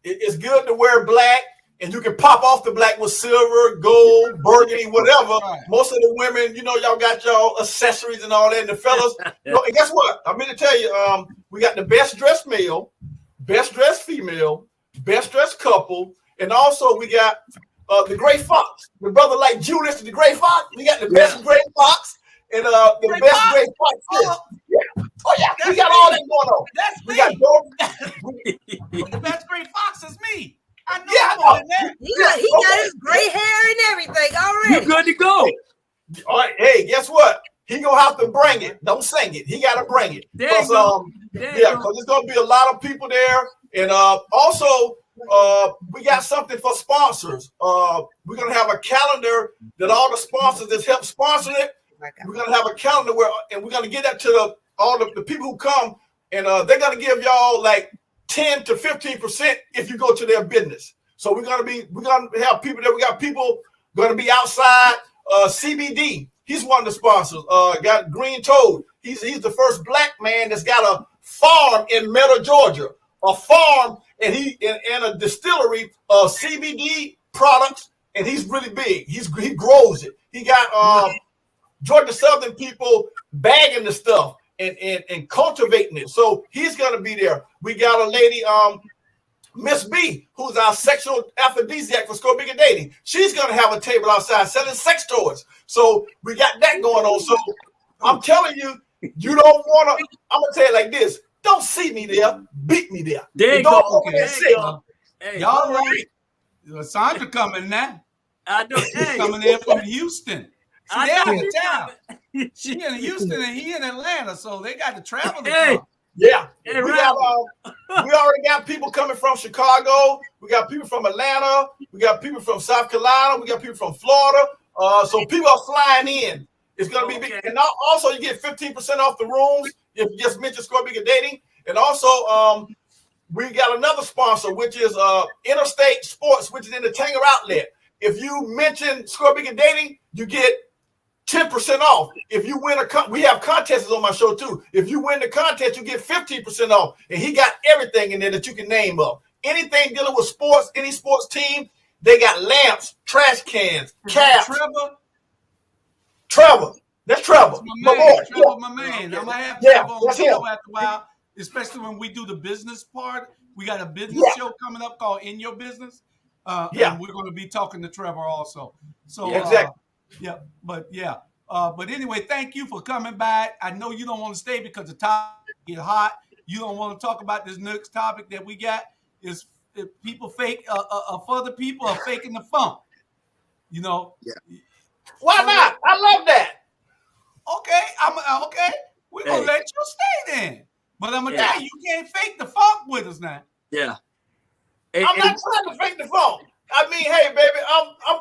[SPEAKER 4] It's good to wear black, and you can pop off the black with silver, gold, burgundy, whatever.
[SPEAKER 1] Right.
[SPEAKER 4] Most of the women, y'all got y'all accessories and all that. And the fellas, and guess what? I'm going to tell you, we got the best dressed male, best dressed female, best dressed couple, and also we got the gray fox. The brother like Judas, the gray fox. We got the best gray fox and the best gray fox. Oh yeah, we got all that going on.
[SPEAKER 1] That's
[SPEAKER 4] we
[SPEAKER 1] me.
[SPEAKER 4] Got
[SPEAKER 1] the best gray fox is me. I know
[SPEAKER 4] that.
[SPEAKER 2] He got his gray hair and everything already.
[SPEAKER 3] You good to go.
[SPEAKER 4] All right, hey, guess what? He gonna have to bring it. Don't sing it. He gotta bring it. Because there's gonna be a lot of people there, and also we got something for sponsors. We're gonna have a calendar that all the sponsors that help sponsor it. We're gonna have a calendar and we're gonna get that to all the people who come, and they're gonna give y'all like 10 to 15% if you go to their business. So we're gonna have people there. We got people gonna be outside. CBD, he's one of the sponsors. Got Green Toad. He's the first black man that's got a farm in Meadow, Georgia. A farm and a distillery of CBD products, and he's really big. He grows it. He got Georgia Southern people bagging the stuff and cultivating it. So he's gonna be there. We got a lady, Miss B, who's our sexual aphrodisiac for Score Bigger Dating. She's gonna have a table outside selling sex toys. So we got that going on. So I'm telling you, you don't wanna. I'm gonna tell you like this: don't see me there, beat me there.
[SPEAKER 3] There you
[SPEAKER 4] go.
[SPEAKER 3] Hey,
[SPEAKER 1] y'all right? Sandra coming now.
[SPEAKER 3] I know. Hey,
[SPEAKER 1] coming in from Houston. They out of town. She in Houston and he in Atlanta, so they got to travel to come.
[SPEAKER 4] Yeah.
[SPEAKER 3] Hey,
[SPEAKER 4] we already got people coming from Chicago. We got people from Atlanta. We got people from South Carolina. We got people from Florida. So people are flying in. It's going to be big. And also you get 15% off the rooms if you just mention Score Bigger Dating. And also we got another sponsor, which is Interstate Sports, which is in the Tanger Outlet. If you mention Score Bigger Dating, you get 10% off. If you win we have contests on my show too. If you win the contest, you get 15% off. And he got everything in there that you can name up. Anything dealing with sports, any sports team, they got lamps, trash cans, caps. Trevor. That's Trevor.
[SPEAKER 1] My man. Trevor, my man. I'm gonna have Trevor on the show after a while, especially when we do the business part. We got a business show coming up called In Your Business. And we're going to be talking to Trevor also. So
[SPEAKER 4] exactly.
[SPEAKER 1] But anyway, thank you for coming by. I know you don't want to stay because the topic get hot. You don't want to talk about this next topic that we got. Is people fake other people are faking the funk. You know. Yeah.
[SPEAKER 4] Why not? I love that.
[SPEAKER 1] Okay, okay. We're gonna let you stay then. But I'm gonna tell you, you can't fake the funk with us now.
[SPEAKER 3] Yeah.
[SPEAKER 4] I'm not trying to fake the funk. I mean, hey, baby,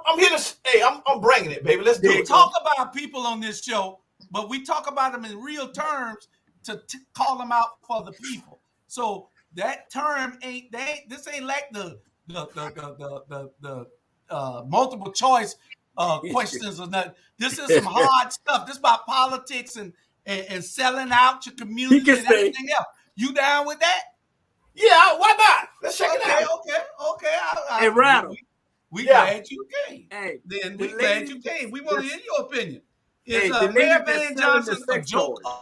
[SPEAKER 4] I'm here to. Hey, I'm bringing it, baby. Let's do
[SPEAKER 1] We
[SPEAKER 4] it.
[SPEAKER 1] talk about people on this show, but we talk about them in real terms to call them out for the people. So that term this ain't like the multiple choice questions or nothing. This is some hard stuff. This is about politics and selling out your community and everything else. You down with that?
[SPEAKER 4] Yeah, why not? Let's check it out.
[SPEAKER 1] Okay.
[SPEAKER 3] Hey, Rattle.
[SPEAKER 1] We glad you came.
[SPEAKER 3] Hey,
[SPEAKER 1] then we glad you came. We want to hear your opinion.
[SPEAKER 3] Hey,
[SPEAKER 1] Is
[SPEAKER 3] the lady
[SPEAKER 1] Mayor
[SPEAKER 3] that's
[SPEAKER 1] Van
[SPEAKER 3] selling the
[SPEAKER 1] Johnson a
[SPEAKER 3] sex
[SPEAKER 1] joke?
[SPEAKER 3] toys.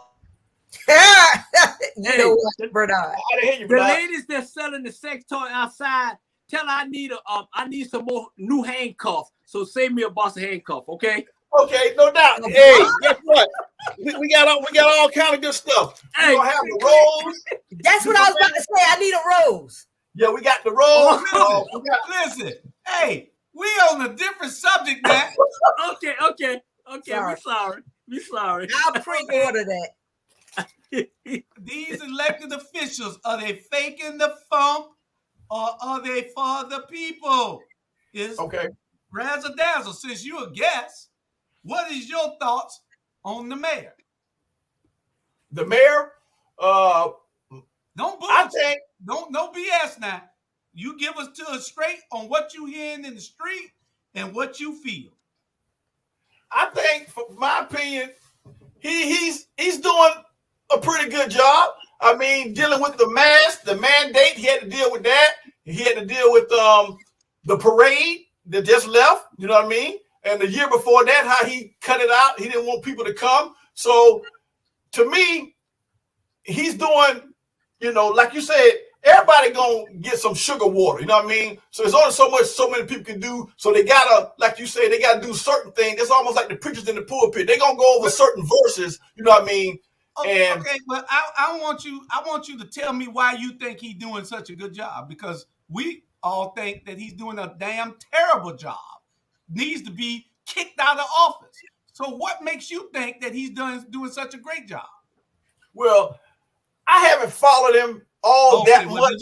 [SPEAKER 2] You know what, Bernard?
[SPEAKER 4] I didn't hear you,
[SPEAKER 3] The
[SPEAKER 4] Bernard.
[SPEAKER 3] ladies that's selling the sex toy outside, tell her I need some more new handcuffs. So save me a box of handcuffs, okay?
[SPEAKER 4] Okay, no doubt. Hey, guess what? We got all kind of good stuff.
[SPEAKER 3] Hey.
[SPEAKER 4] We gonna have the rolls.
[SPEAKER 2] That's what I was about to say. I need a rose.
[SPEAKER 4] Yeah, we got the rolls.
[SPEAKER 1] Listen, hey, we on a different subject now.
[SPEAKER 3] Okay.
[SPEAKER 2] Sorry.
[SPEAKER 3] We sorry.
[SPEAKER 2] I'll pre-order that.
[SPEAKER 1] These elected officials, are they faking the funk or are they for the people? Is
[SPEAKER 4] Okay.
[SPEAKER 1] Razzle Dazzle, since you're a guest, what is your thoughts on the mayor?
[SPEAKER 4] The mayor,
[SPEAKER 1] Don't
[SPEAKER 4] I think
[SPEAKER 1] no BS now. You give us to us straight on what you hearing in the street and what you feel.
[SPEAKER 4] I think, for my opinion, he's doing a pretty good job. I mean, dealing with the mask, the mandate, he had to deal with that. He had to deal with the parade that just left. You know what I mean? And the year before that, how he cut it out. He didn't want people to come. So, to me, he's doing, like you said, everybody gonna get some sugar water. You know what I mean? So there's only so many people can do. So they gotta, like you say, they gotta do certain things. It's almost like the preachers in the pulpit. They're gonna go over certain verses. You know what I mean?
[SPEAKER 1] Okay, but I want you to tell me why you think he's doing such a good job, because we all think that he's doing a damn terrible job. Needs to be kicked out of office. So what makes you think that he's doing such a great job?
[SPEAKER 4] Well, I haven't followed him that much.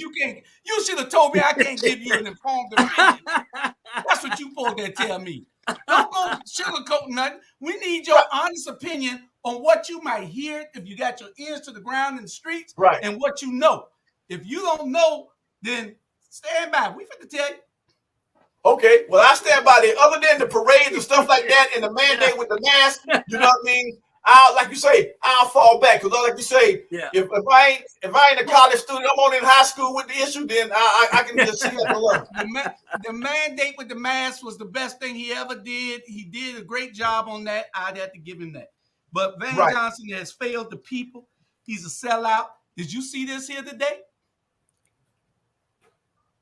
[SPEAKER 1] You should have told me. I can't give you an informed opinion. That's what you supposed to tell me. Don't go sugarcoating nothing. We need your honest opinion on what you might hear if you got your ears to the ground in the streets,
[SPEAKER 4] right?
[SPEAKER 1] And what you know. If you don't know, then stand by. We finna tell you.
[SPEAKER 4] Okay, well, I stand by it. Other than the parades and stuff like that and the mandate with the mask, you know what I mean? Like you say, I'll fall back. Because like you say, if I ain't a college student, I'm only in high school with the issue, then I can just see that alone.
[SPEAKER 1] The mandate with the mask was the best thing he ever did. He did a great job on that. I'd have to give him that. But Van Johnson has failed the people. He's a sellout. Did you see this here today?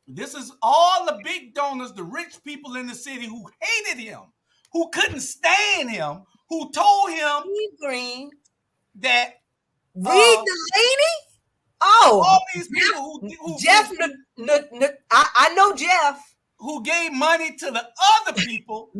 [SPEAKER 1] This is all the big donors, the rich people in the city who hated him, who couldn't stand him, who told him
[SPEAKER 2] Green
[SPEAKER 1] that
[SPEAKER 2] Reed Delaney. Oh,
[SPEAKER 1] all these people who
[SPEAKER 2] Jeff. I know Jeff,
[SPEAKER 1] who gave money to the other people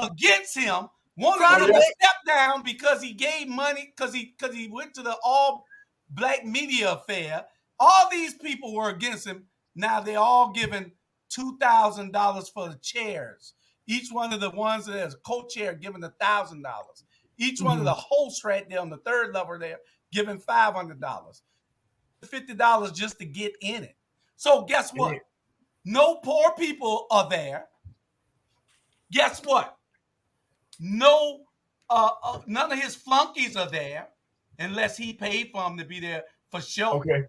[SPEAKER 1] against him, wanted him to step down because he gave money because he went to the all black media affair. All these people were against him. Now they're all giving $2,000 for the chairs. Each one of the ones that has a co-chair giving $1,000. Each one of the hosts right there on the third level there giving $500. $50 just to get in it. So guess what? No poor people are there. Guess what? No, none of his flunkies are there unless he paid for them to be there for sure.
[SPEAKER 4] Okay.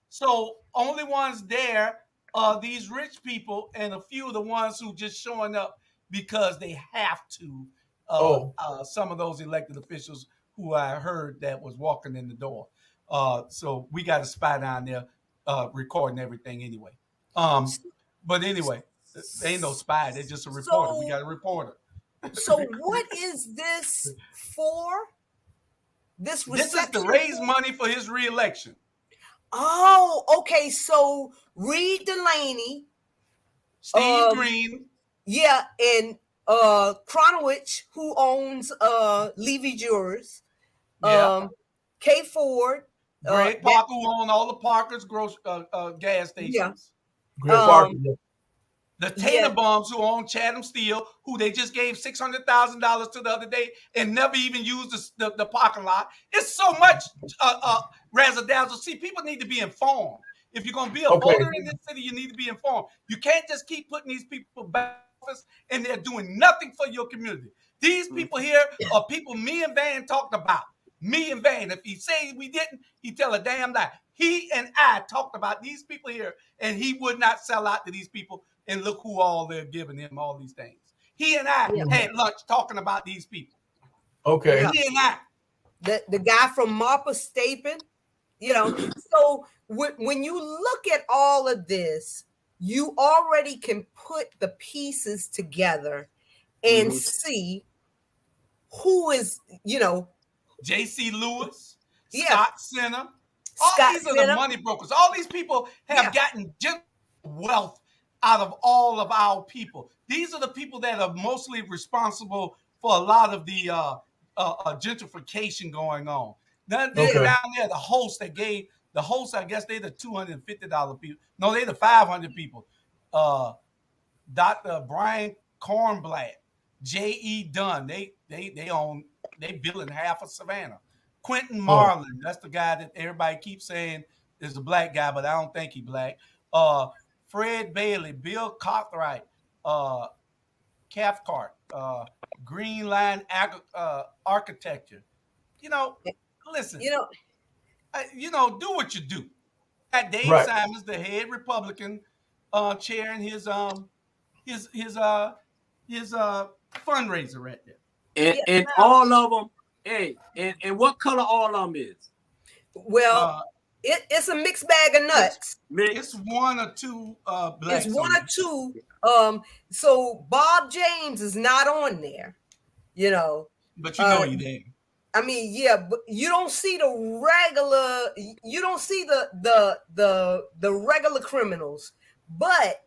[SPEAKER 1] So only ones there are these rich people and a few of the ones who just showing up because they have to. Some of those elected officials who I heard that was walking in the door. So we got a spy down there recording everything anyway. But anyway, there ain't no spy. They're just a reporter. We got a reporter.
[SPEAKER 2] So what is this for? This
[SPEAKER 1] is to raise money for his reelection.
[SPEAKER 2] Oh, okay. So Reed Delaney,
[SPEAKER 1] Steve Green,
[SPEAKER 2] and Kronowich, who owns Levy Jewelers, K Ford,
[SPEAKER 1] Greg Parker, who owns all the Parker's gas stations.
[SPEAKER 4] Greg Parker.
[SPEAKER 1] The Tannenbaums who own Chatham Steel, who they just gave $600,000 to the other day and never even used the parking lot. It's so much razzle-dazzle. See, people need to be informed. If you're going to be a voter in this city, you need to be informed. You can't just keep putting these people back in office and they're doing nothing for your community. These people here are people me and Van talked about. Me and Van. If he say we didn't, he tell a damn lie. He and I talked about these people here, and he would not sell out to these people. And look who all they're giving him all these things. He and I had lunch talking about these people.
[SPEAKER 4] Okay.
[SPEAKER 1] He and I.
[SPEAKER 2] The guy from Marpa Stapin, you know. So when you look at all of this, you already can put the pieces together and see who is, you know.
[SPEAKER 1] J.C. Lewis, Scott Center. All these are the money brokers. All these people have gotten wealth out of all of our people. These are the people that are mostly responsible for a lot of the gentrification going on. Down there, the host, I guess they're the $250 people. No, they're the 500 people. Dr. Brian Kornblatt, J.E. Dunn, they building half of Savannah. Quentin Marlin, that's the guy that everybody keeps saying is a black guy, but I don't think he's black. Fred Bailey, Bill Cartwright, Cathcart, Green Line Architecture. You know, listen. Do what you do. Got Dave Simons, the head Republican, chairing his fundraiser right there.
[SPEAKER 3] And all of them. Hey, and what color all of them is?
[SPEAKER 2] Well, it's a mixed bag of nuts.
[SPEAKER 1] It's one or two blacks.
[SPEAKER 2] It's one or two. So Bob James is not on there, you know.
[SPEAKER 1] But you know he there.
[SPEAKER 2] I mean, but you don't see the regular. You don't see the regular criminals, but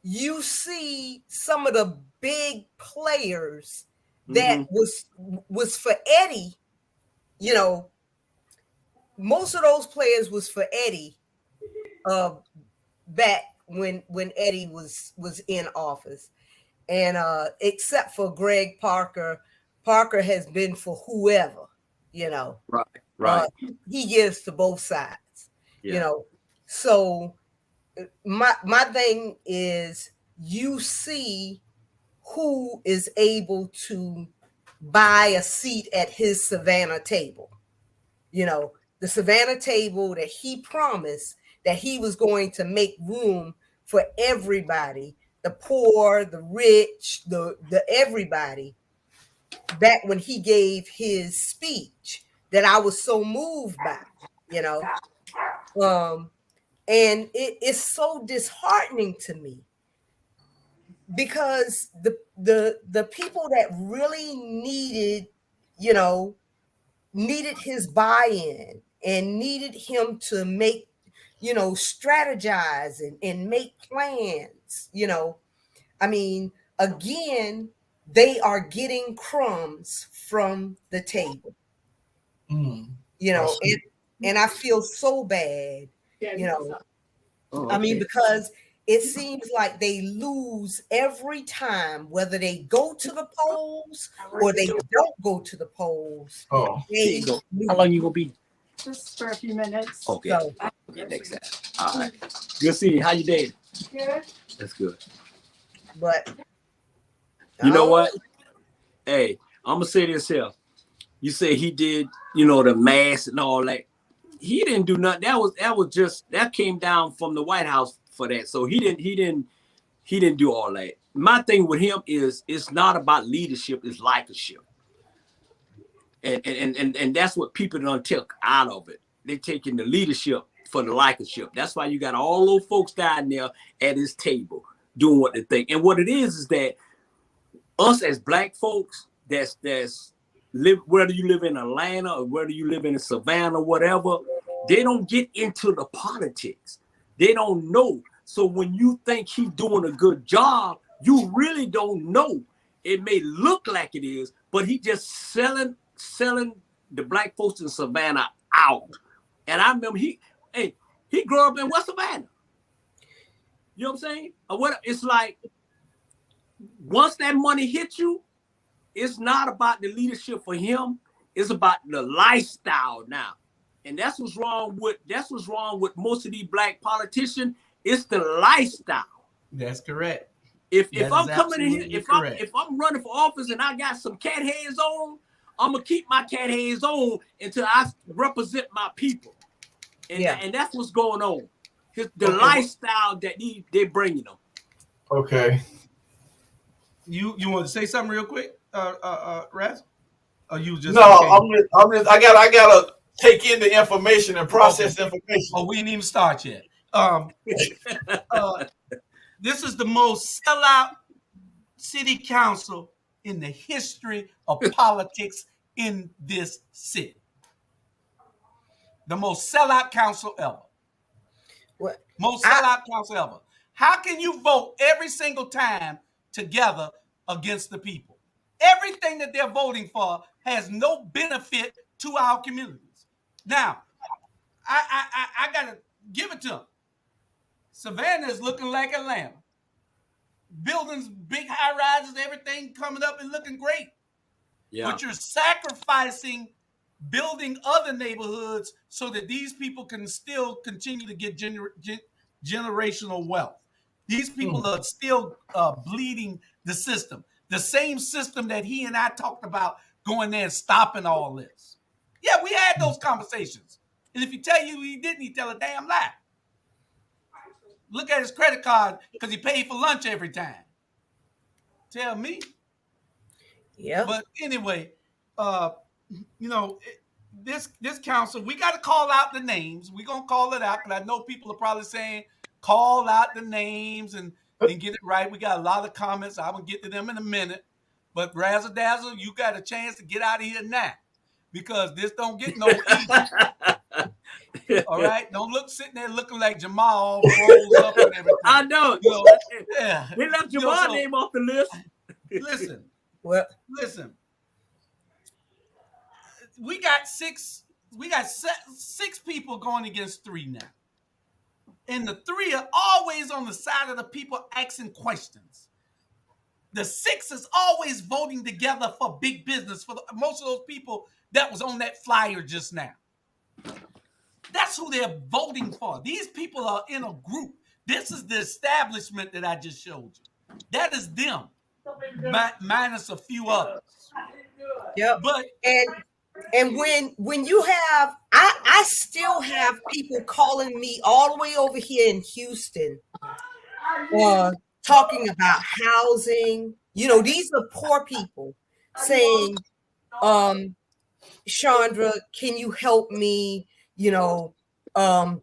[SPEAKER 2] you see some of the big players that was for Eddie. You know, most of those players was for Eddie. Back when Eddie was in office, and except for Greg Parker has been for whoever, you know.
[SPEAKER 3] Right.
[SPEAKER 2] He gives to both sides, you know. So my thing is, you see who is able to buy a seat at his Savannah table, you know, the Savannah table that he promised that he was going to make room for everybody, the poor, the rich, the everybody, back when he gave his speech that I was so moved by, you know. And it's so disheartening to me, because the people that really needed his buy-in and needed him to make, you know, strategize and make plans, you know. I mean, again, they are getting crumbs from the table, you know, and I feel so bad, you know. I mean, because it seems like they lose every time, whether they go to the polls or they don't go to the polls.
[SPEAKER 3] How long you gonna be?
[SPEAKER 5] Just for a few minutes.
[SPEAKER 3] Okay. Next time. All right. Good seeing you. How you dating?
[SPEAKER 5] Good.
[SPEAKER 3] That's good.
[SPEAKER 2] But
[SPEAKER 3] you know what? Hey, I'm gonna say this here. You say he did, you know, the mask and all that. He didn't do nothing. That came down from the White House for that. So he didn't do all that. My thing with him is it's not about leadership, it's likership. And that's what people done took out of it. They taking the leadership for the likership. That's why you got all those folks down there at his table doing what they think. And what it is that us as black folks that's live, whether you live in Atlanta or whether you live in Savannah, whatever, they don't get into the politics. They don't know. So when you think he's doing a good job, you really don't know. It may look like it is, but he just selling the black folks in Savannah out. And I remember he grew up in West Savannah. You know what I'm saying? What it's like, once that money hits you, it's not about the leadership for him. It's about the lifestyle now. And that's what's wrong with most of these black politicians. It's the lifestyle.
[SPEAKER 1] That's correct.
[SPEAKER 3] If I'm coming in here, if I'm running for office and I got some cat heads on, I'm gonna keep my cat heads on until I represent my people. And that's what's going on. The lifestyle that they're bringing them.
[SPEAKER 4] Okay.
[SPEAKER 1] You want to say something real quick, Raz? Or you just
[SPEAKER 4] no? I gotta take in the information and process information.
[SPEAKER 1] Oh, we didn't even start yet. This is the most sellout city council in the history of politics in this city. The most sellout council ever.
[SPEAKER 2] What?
[SPEAKER 1] Most sellout council ever. How can you vote every single time together against the people? Everything that they're voting for has no benefit to our communities. Now, I gotta give it to them. Savannah is looking like Atlanta. Buildings, big high rises, everything coming up and looking great. Yeah. But you're sacrificing building other neighborhoods so that these people can still continue to get generational wealth. These people are still bleeding the system. The same system that he and I talked about going there and stopping all this. Yeah, we had those conversations. And if he tell you he didn't, he tell a damn lie. Look at his credit card because he paid for lunch every time. Tell me. Yeah. But anyway, this council, we got to call out the names. We're going to call it out because I know people are probably saying, call out the names and get it right. We got a lot of comments. I'm going to get to them in a minute. But Razzle Dazzle, you got a chance to get out of here now because this don't get no easy. All right? Don't look sitting there looking like Jamal rolls up and everything.
[SPEAKER 3] I know.
[SPEAKER 1] Yeah.
[SPEAKER 3] We left Jamal's name off the list.
[SPEAKER 1] Listen. Listen. We got six people going against 3 now. And the 3 are always on the side of the people asking questions. The 6 is always voting together for big business for most of those people that was on that flyer just now. That's who they're voting for. These people are in a group. This is the establishment that I just showed you. That is them, minus a few others.
[SPEAKER 2] Yep. But and when you have, I still have people calling me all the way over here in Houston, talking about housing. You know, these are poor people saying, Chandra, can you help me? You know, I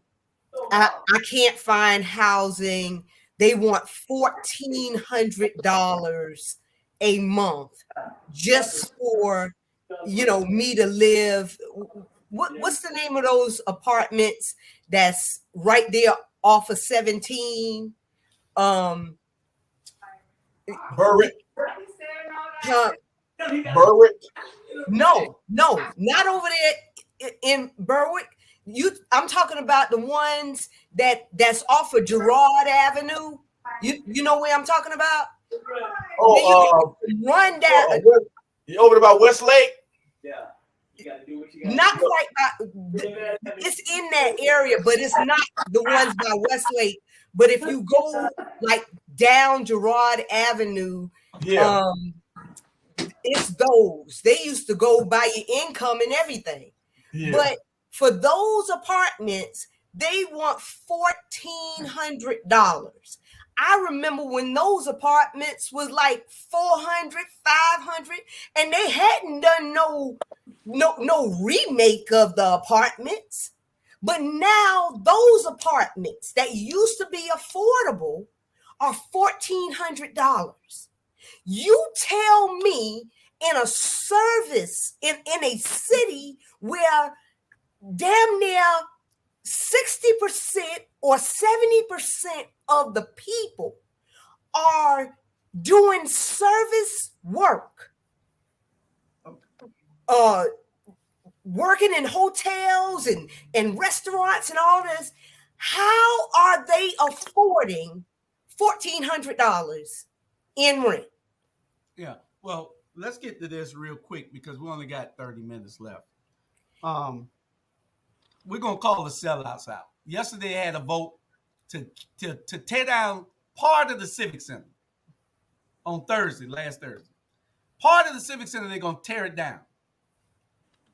[SPEAKER 2] can't find housing. They want $1,400 a month just for, me to live. What's the name of those apartments that's right there off of 17?
[SPEAKER 4] Berwick.
[SPEAKER 2] Berwick? No, not over there in Berwick. I'm talking about the ones that's off of Girard Avenue. You know where I'm talking about? Run down.
[SPEAKER 4] You over about Westlake?
[SPEAKER 3] Yeah. You gotta do what you gotta
[SPEAKER 2] not
[SPEAKER 3] do.
[SPEAKER 2] quite. It's in that area, but it's not the ones by Westlake. But if you go like down Girard Avenue, it's those. They used to go by your income and everything. Yeah. But for those apartments, they want $1,400. I remember when those apartments was like $400, $500, and they hadn't done no remake of the apartments. But now those apartments that used to be affordable are $1,400. You tell me in a service in a city where damn near 60% or 70% of the people are doing service work, working in hotels and restaurants and all this. How are they affording $1,400 in rent.
[SPEAKER 1] Yeah. Well, let's get to this real quick because we only got 30 minutes left. We're gonna call the sellouts out. Yesterday, I had a vote to tear down part of the Civic Center on last Thursday. Part of the Civic Center, they're gonna tear it down.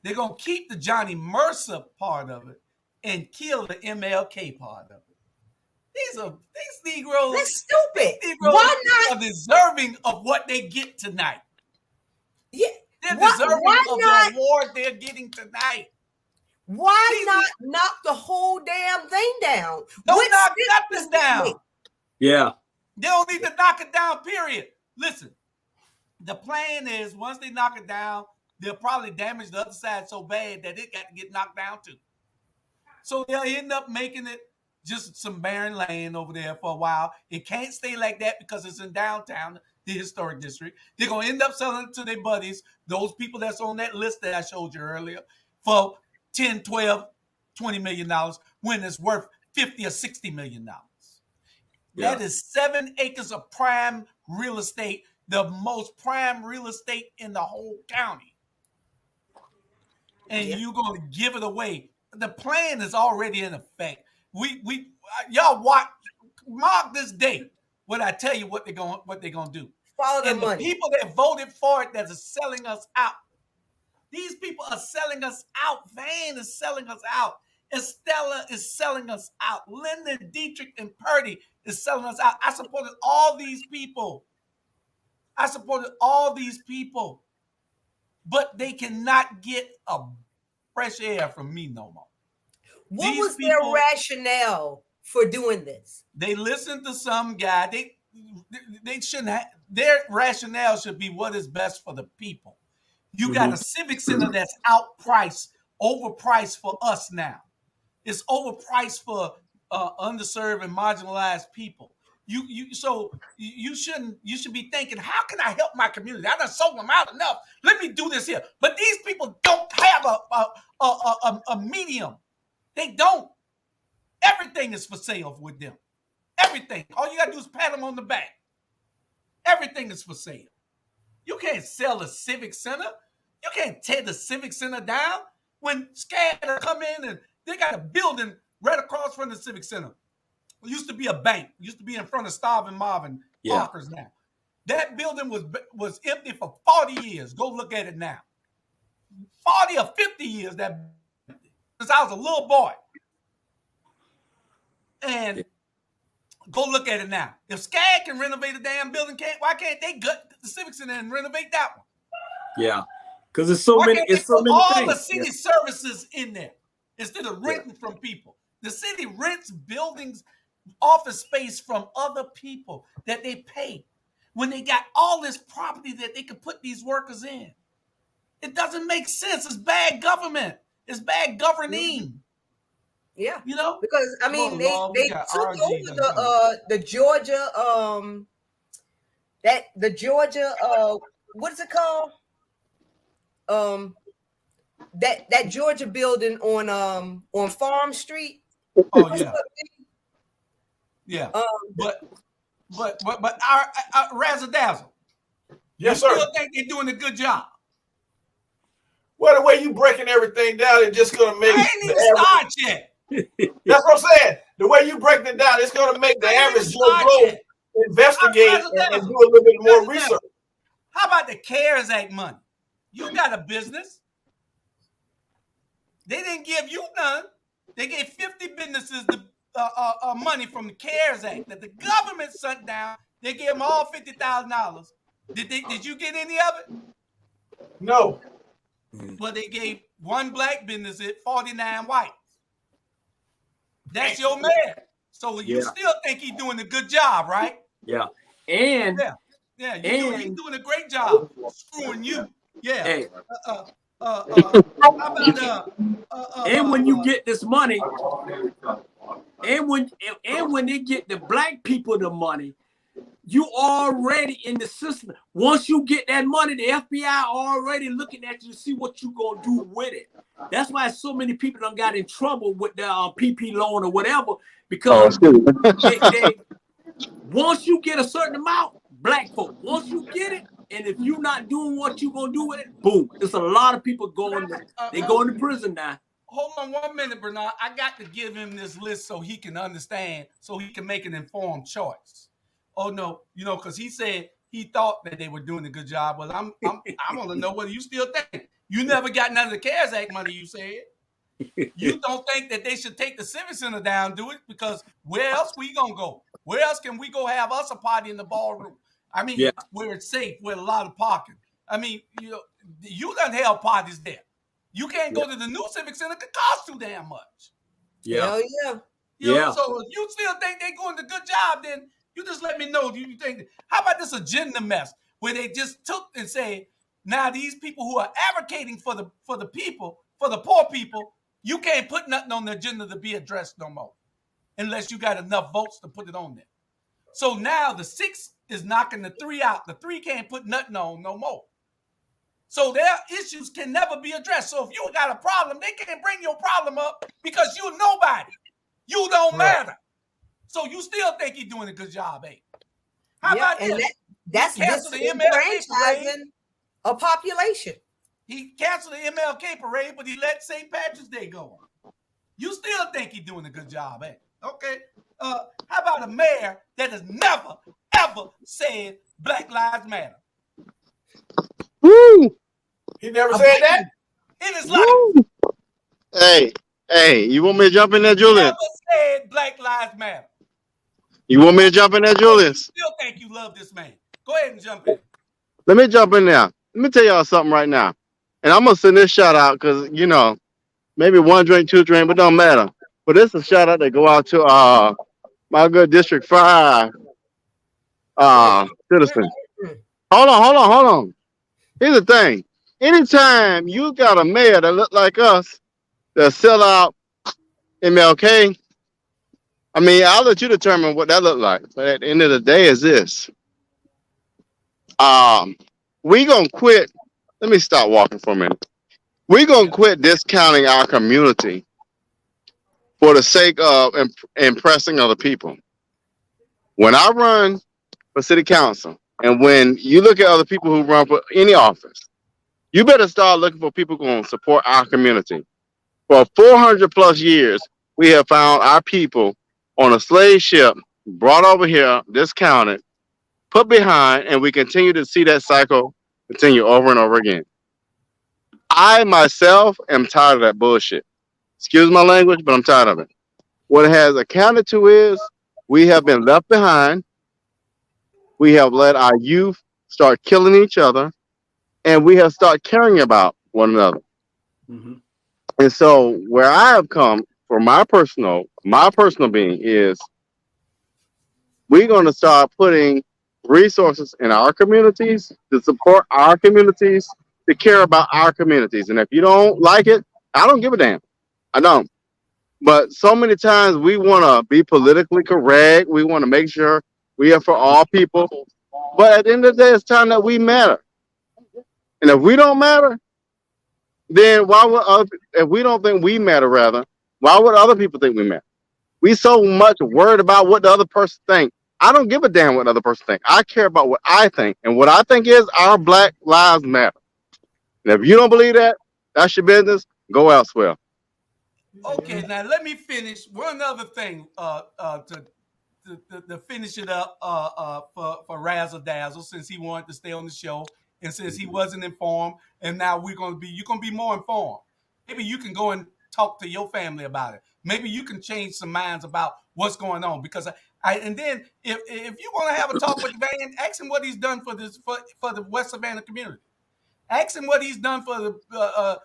[SPEAKER 1] They're gonna keep the Johnny Mercer part of it and kill the MLK part of it. These Negroes.
[SPEAKER 2] That's stupid.
[SPEAKER 1] These Negroes
[SPEAKER 2] Why not?
[SPEAKER 1] are deserving of what they get tonight.
[SPEAKER 2] Yeah.
[SPEAKER 1] They're
[SPEAKER 2] Why
[SPEAKER 1] deserving of
[SPEAKER 2] not?
[SPEAKER 1] the award they're getting tonight.
[SPEAKER 2] Why not knock the whole damn thing down?
[SPEAKER 1] Don't knock nothing down.
[SPEAKER 3] Yeah.
[SPEAKER 1] They don't need to knock it down, period. Listen, the plan is once they knock it down, they'll probably damage the other side so bad that it got to get knocked down too. So they'll end up making it just some barren land over there for a while. It can't stay like that because it's in downtown, the historic district. They're going to end up selling it to their buddies, those people that's on that list that I showed you earlier, for $10, $12, $20 million when it's worth $50 or $60 million. Yeah. That is 7 acres of prime real estate, the most prime real estate in the whole county. And you're going to give it away. The plan is already in effect. Y'all mark this date when I tell you what they're going to do.
[SPEAKER 2] Follow the
[SPEAKER 1] money. The people that voted for it that are selling us out. These people are selling us out. Van is selling us out. Estella is selling us out. Lyndon, Dietrich, and Purdy is selling us out. I supported all these people. But they cannot get a fresh air from me no more.
[SPEAKER 2] What was their rationale for doing this?
[SPEAKER 1] They listened to some guy. They shouldn't have. Their rationale should be what is best for the people. You got a civic center that's overpriced for us now. It's overpriced for underserved and marginalized people. You should be thinking, how can I help my community? I done sold them out enough. Let me do this here. But these people don't have a medium. They don't. Everything is for sale with them. Everything. All you got to do is pat them on the back. Everything is for sale. You can't sell a civic center. You can't tear the civic center down. When SCAD come in and they got a building right across from the civic center. It used to be a bank. It used to be in front of Starving Marvin Parkers now. That building was empty for 40 years. Go look at it now. 40 or 50 years that since I was a little boy. And go look at it now. If SCAD can renovate a damn building, why can't they gut the Civic Center and renovate that one?
[SPEAKER 3] Yeah. Because it's so many things.
[SPEAKER 1] All the city services in there instead of renting from people. The city rents buildings, office space from other people that they pay when they got all this property that they could put these workers in. It doesn't make sense. It's bad government. It's bad governing.
[SPEAKER 2] Yeah,
[SPEAKER 1] because
[SPEAKER 2] I mean they took over the Georgia the Georgia what is it called? That Georgia building on Farm Street.
[SPEAKER 1] Oh yeah. Yeah. But our razzle dazzle.
[SPEAKER 4] Yes,
[SPEAKER 1] you
[SPEAKER 4] sir.
[SPEAKER 1] Still think they're doing a good job.
[SPEAKER 4] Well, the way you breaking everything down, it's just gonna make.
[SPEAKER 1] I ain't even start yet.
[SPEAKER 4] That's what I'm saying. The way you break it down, it's gonna make the average Joe Blow investigate and do a little bit more research.
[SPEAKER 1] How about the CARES Act money? You got a business. They didn't give you none. They gave 50 businesses the money from the CARES Act that the government shut down. They gave them all $50,000. Did you get any of it?
[SPEAKER 4] No.
[SPEAKER 1] Well, they gave one black business it, 49 whites. That's your man. So you still think he's doing a good job, right?
[SPEAKER 3] Yeah. And
[SPEAKER 1] he's doing a great job screwing you. Yeah.
[SPEAKER 3] Hey.
[SPEAKER 1] And
[SPEAKER 3] when you get this money, and when they get the black people the money, you already in the system. Once you get that money, the FBI already looking at you to see what you gonna do with it. That's why so many people done got in trouble with the PP loan or whatever, because once you get a certain amount, black folk, once you get it, and if you're not doing what you're gonna do with it, boom. There's a lot of people going to prison now.
[SPEAKER 1] Hold on 1 minute, Bernard. I got to give him this list so he can understand, so he can make an informed choice. Oh no, because he said he thought that they were doing a good job. Well, I want to know whether you still think. You never got none of the CARES Act money, you said. You don't think that they should take the Civic Center down, do it? Because where else we gonna go? Where else can we go have us a party in the ballroom? I mean, where it's safe, with a lot of parking. I mean, you done held parties there. You can't go to the new Civic Center, it costs too damn much.
[SPEAKER 2] Hell
[SPEAKER 1] yeah. So if you still think they're doing a good job, then you just let me know. Do you think? How about this agenda mess where they just took and say, now these people who are advocating for the people, for the poor people, you can't put nothing on the agenda to be addressed no more, unless you got enough votes to put it on there. So now the 6 is knocking the 3 out. The 3 can't put nothing on no more. So their issues can never be addressed. So if you got a problem, they can't bring your problem up because you're nobody. You don't matter. So you still think he's doing a good job, eh? How about this?
[SPEAKER 2] That's disenfranchising a population.
[SPEAKER 1] He canceled the MLK parade, but he let St. Patrick's Day go on. You still think he's doing a good job, eh? Okay. How about a mayor that has never, ever said Black Lives Matter?
[SPEAKER 4] Woo! He never said that
[SPEAKER 1] in his life.
[SPEAKER 6] Hey, you want me to jump in there, Julius?
[SPEAKER 1] Never said Black Lives Matter.
[SPEAKER 6] You want me to jump in there, Julius?
[SPEAKER 1] You still think you love this man? Go ahead and jump in.
[SPEAKER 6] Let me jump in there. Let me tell y'all something right now. And I'm going to send this shout out because, maybe 1 drink, 2 drink, but don't matter. But this is a shout out that go out to my good District 5 citizen. Hold on. Here's the thing. Anytime you got a mayor that look like us, that sell out MLK, I mean, I'll let you determine what that look like. But at the end of the day is this. We gonna quit. Let me stop walking for a minute. We gonna quit discounting our community for the sake of impressing other people. When I run for city council, and when you look at other people who run for any office, you better start looking for people who will support our community. For 400 plus years, we have found our people on a slave ship, brought over here, discounted, put behind, and we continue to see that cycle continue over and over again. I myself am tired of that bullshit. Excuse my language, but I'm tired of it. What it has accounted to is we have been left behind. We have let our youth start killing each other, and we have started caring about one another. Mm-hmm. And so where I have come for my personal being is we're going to start putting resources in our communities to support our communities, to care about our communities. And if you don't like it, I don't give a damn. I don't. But so many times we want to be politically correct. We want to make sure we are for all people. But at the end of the day, it's time that we matter. And if we don't matter, then if we don't think we matter, why would other people think we matter? We so much worried about what the other person thinks. I don't give a damn what the other person thinks. I care about what I think. And what I think is our Black Lives Matter. And if you don't believe that, that's your business. Go elsewhere.
[SPEAKER 1] Okay, now let me finish. One other thing to finish it up for Razzle Dazzle, since he wanted to stay on the show and since he wasn't informed, and now you're gonna be more informed. Maybe you can go and talk to your family about it. Maybe you can change some minds about what's going on. Because and then if you want to have a talk with the man, ask him what he's done for the West Savannah community. Ask him what he's done for the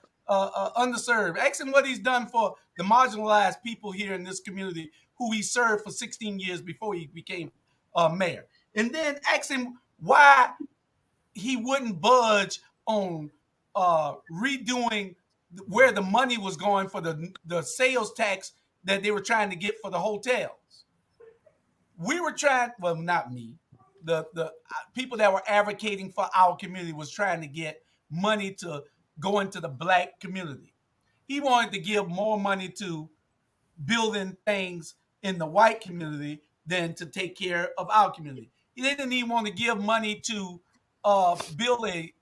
[SPEAKER 1] underserved. Ask him what he's done for the marginalized people here in this community who he served for 16 years before he became mayor. And then ask him why he wouldn't budge on redoing where the money was going for the sales tax that they were trying to get for the hotels. We were trying, well, not me, the people that were advocating for our community was trying to get money to go into the Black community. He wanted to give more money to building things in the white community than to take care of our community. They didn't even want to give money to build a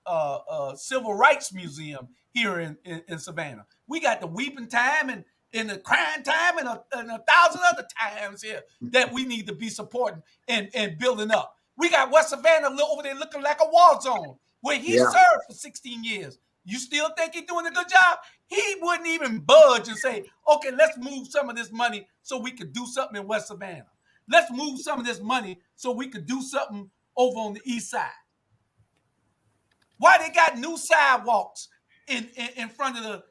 [SPEAKER 1] civil rights museum here in Savannah. We got the weeping time and the crying time and a 1,000 other times here that we need to be supporting and building up. We got West Savannah over there looking like a war zone where he served for 16 years. You still think he's doing a good job? He wouldn't even budge and say, okay, let's move some of this money so we could do something in West Savannah. Let's move some of this money so we could do something over on the east side. Why they got new sidewalks in front of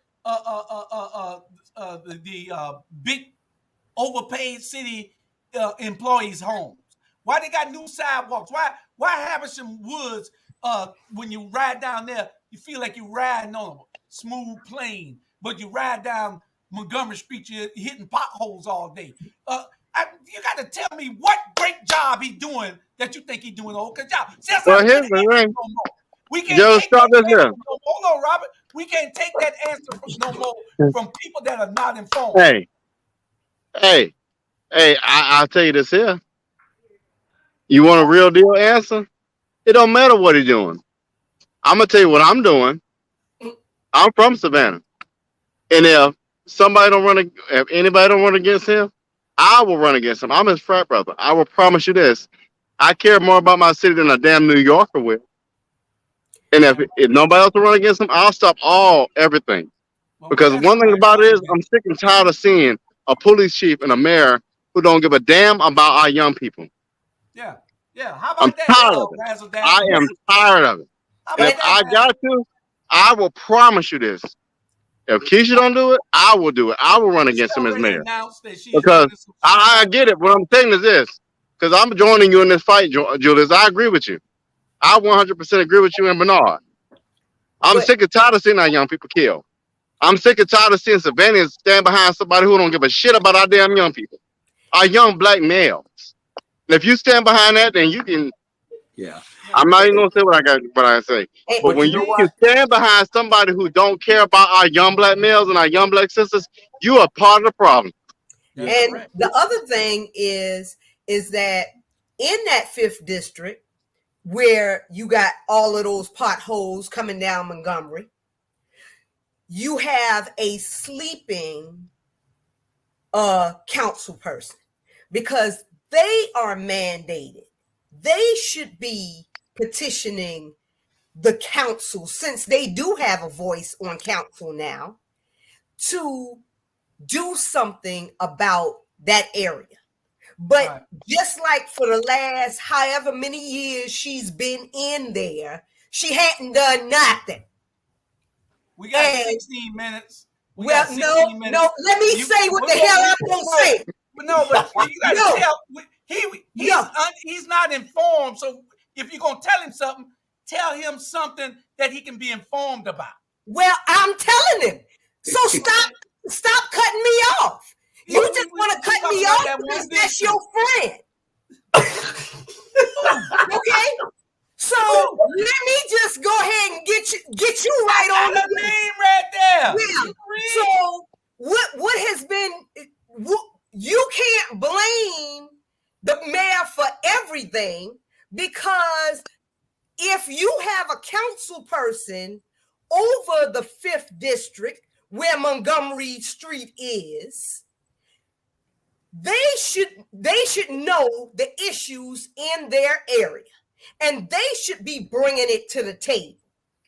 [SPEAKER 1] the big overpaid city employees' homes? Why they got new sidewalks? Why Haversham Woods, when you ride down there, you feel like you're riding on a smooth plane, but you ride down Montgomery Street, you're hitting potholes all day. You got to tell me what great job he's doing that you think he's doing a good job. See,
[SPEAKER 6] Well, here's the thing.
[SPEAKER 1] We can't take
[SPEAKER 6] stop
[SPEAKER 1] that
[SPEAKER 6] this here.
[SPEAKER 1] answer no more. Hold on, Robert. We can't take that answer no more from people that are not informed.
[SPEAKER 6] Hey, I'll tell you this here. You want a real deal answer? It don't matter what he's doing. I'm going to tell you what I'm doing. I'm from Savannah. And if anybody don't run against him, I will run against him. I'm his frat brother. I will promise you this. I care more about my city than a damn New Yorker will. And if nobody else will run against him, I'll stop everything. Because one thing about it is I'm sick and tired of seeing a police chief and a mayor who don't give a damn about our young people.
[SPEAKER 1] Yeah. How about
[SPEAKER 6] I'm
[SPEAKER 1] that?
[SPEAKER 6] tired of it. I am tired of it. If I got to, I will promise you this. If Keshia don't do it, I will do it. I will run against him as mayor. Because I get it. What I'm saying is this. Because I'm joining you in this fight, Julius. I agree with you. I 100% agree with you and Bernard. I'm sick and tired of seeing our young people killed. I'm sick and tired of seeing Savannah stand behind somebody who don't give a shit about our damn young people. Our young black males. And if you stand behind that, then you can.
[SPEAKER 3] Yeah.
[SPEAKER 6] I'm not even gonna say what I say. But when you can stand behind somebody who don't care about our young black males and our young black sisters, you are part of the problem.
[SPEAKER 2] And the other thing is that in that 5th district, where you got all of those potholes coming down Montgomery, you have a sleeping council person because they are mandated. They should be petitioning the council, since they do have a voice on council now, to do something about that area. But just like for the last however many years she's been in there, she hadn't done nothing.
[SPEAKER 1] We got 16 minutes.
[SPEAKER 2] No, let me say what the hell I'm going to say.
[SPEAKER 1] But you got to tell. He's not informed. So if you're going to tell him something that he can be informed about.
[SPEAKER 2] Well, I'm telling him. So stop cutting me off. You just want to cut me off because that's your friend. Okay? So let me just go ahead and get you right on
[SPEAKER 1] the name right there.
[SPEAKER 2] Yeah. So what has been, you can't blame the mayor for everything, because if you have a council person over the 5th district where Montgomery Street is, they should know the issues in their area, and they should be bringing it to the table.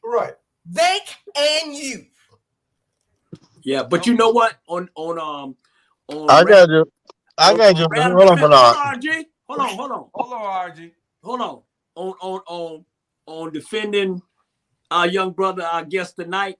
[SPEAKER 4] Right.
[SPEAKER 2] They and you.
[SPEAKER 3] Yeah, but you know what? On
[SPEAKER 6] I got you. Hold on, Bernard.
[SPEAKER 3] Hold on, RG. Hold on. On defending our young brother, our guest tonight.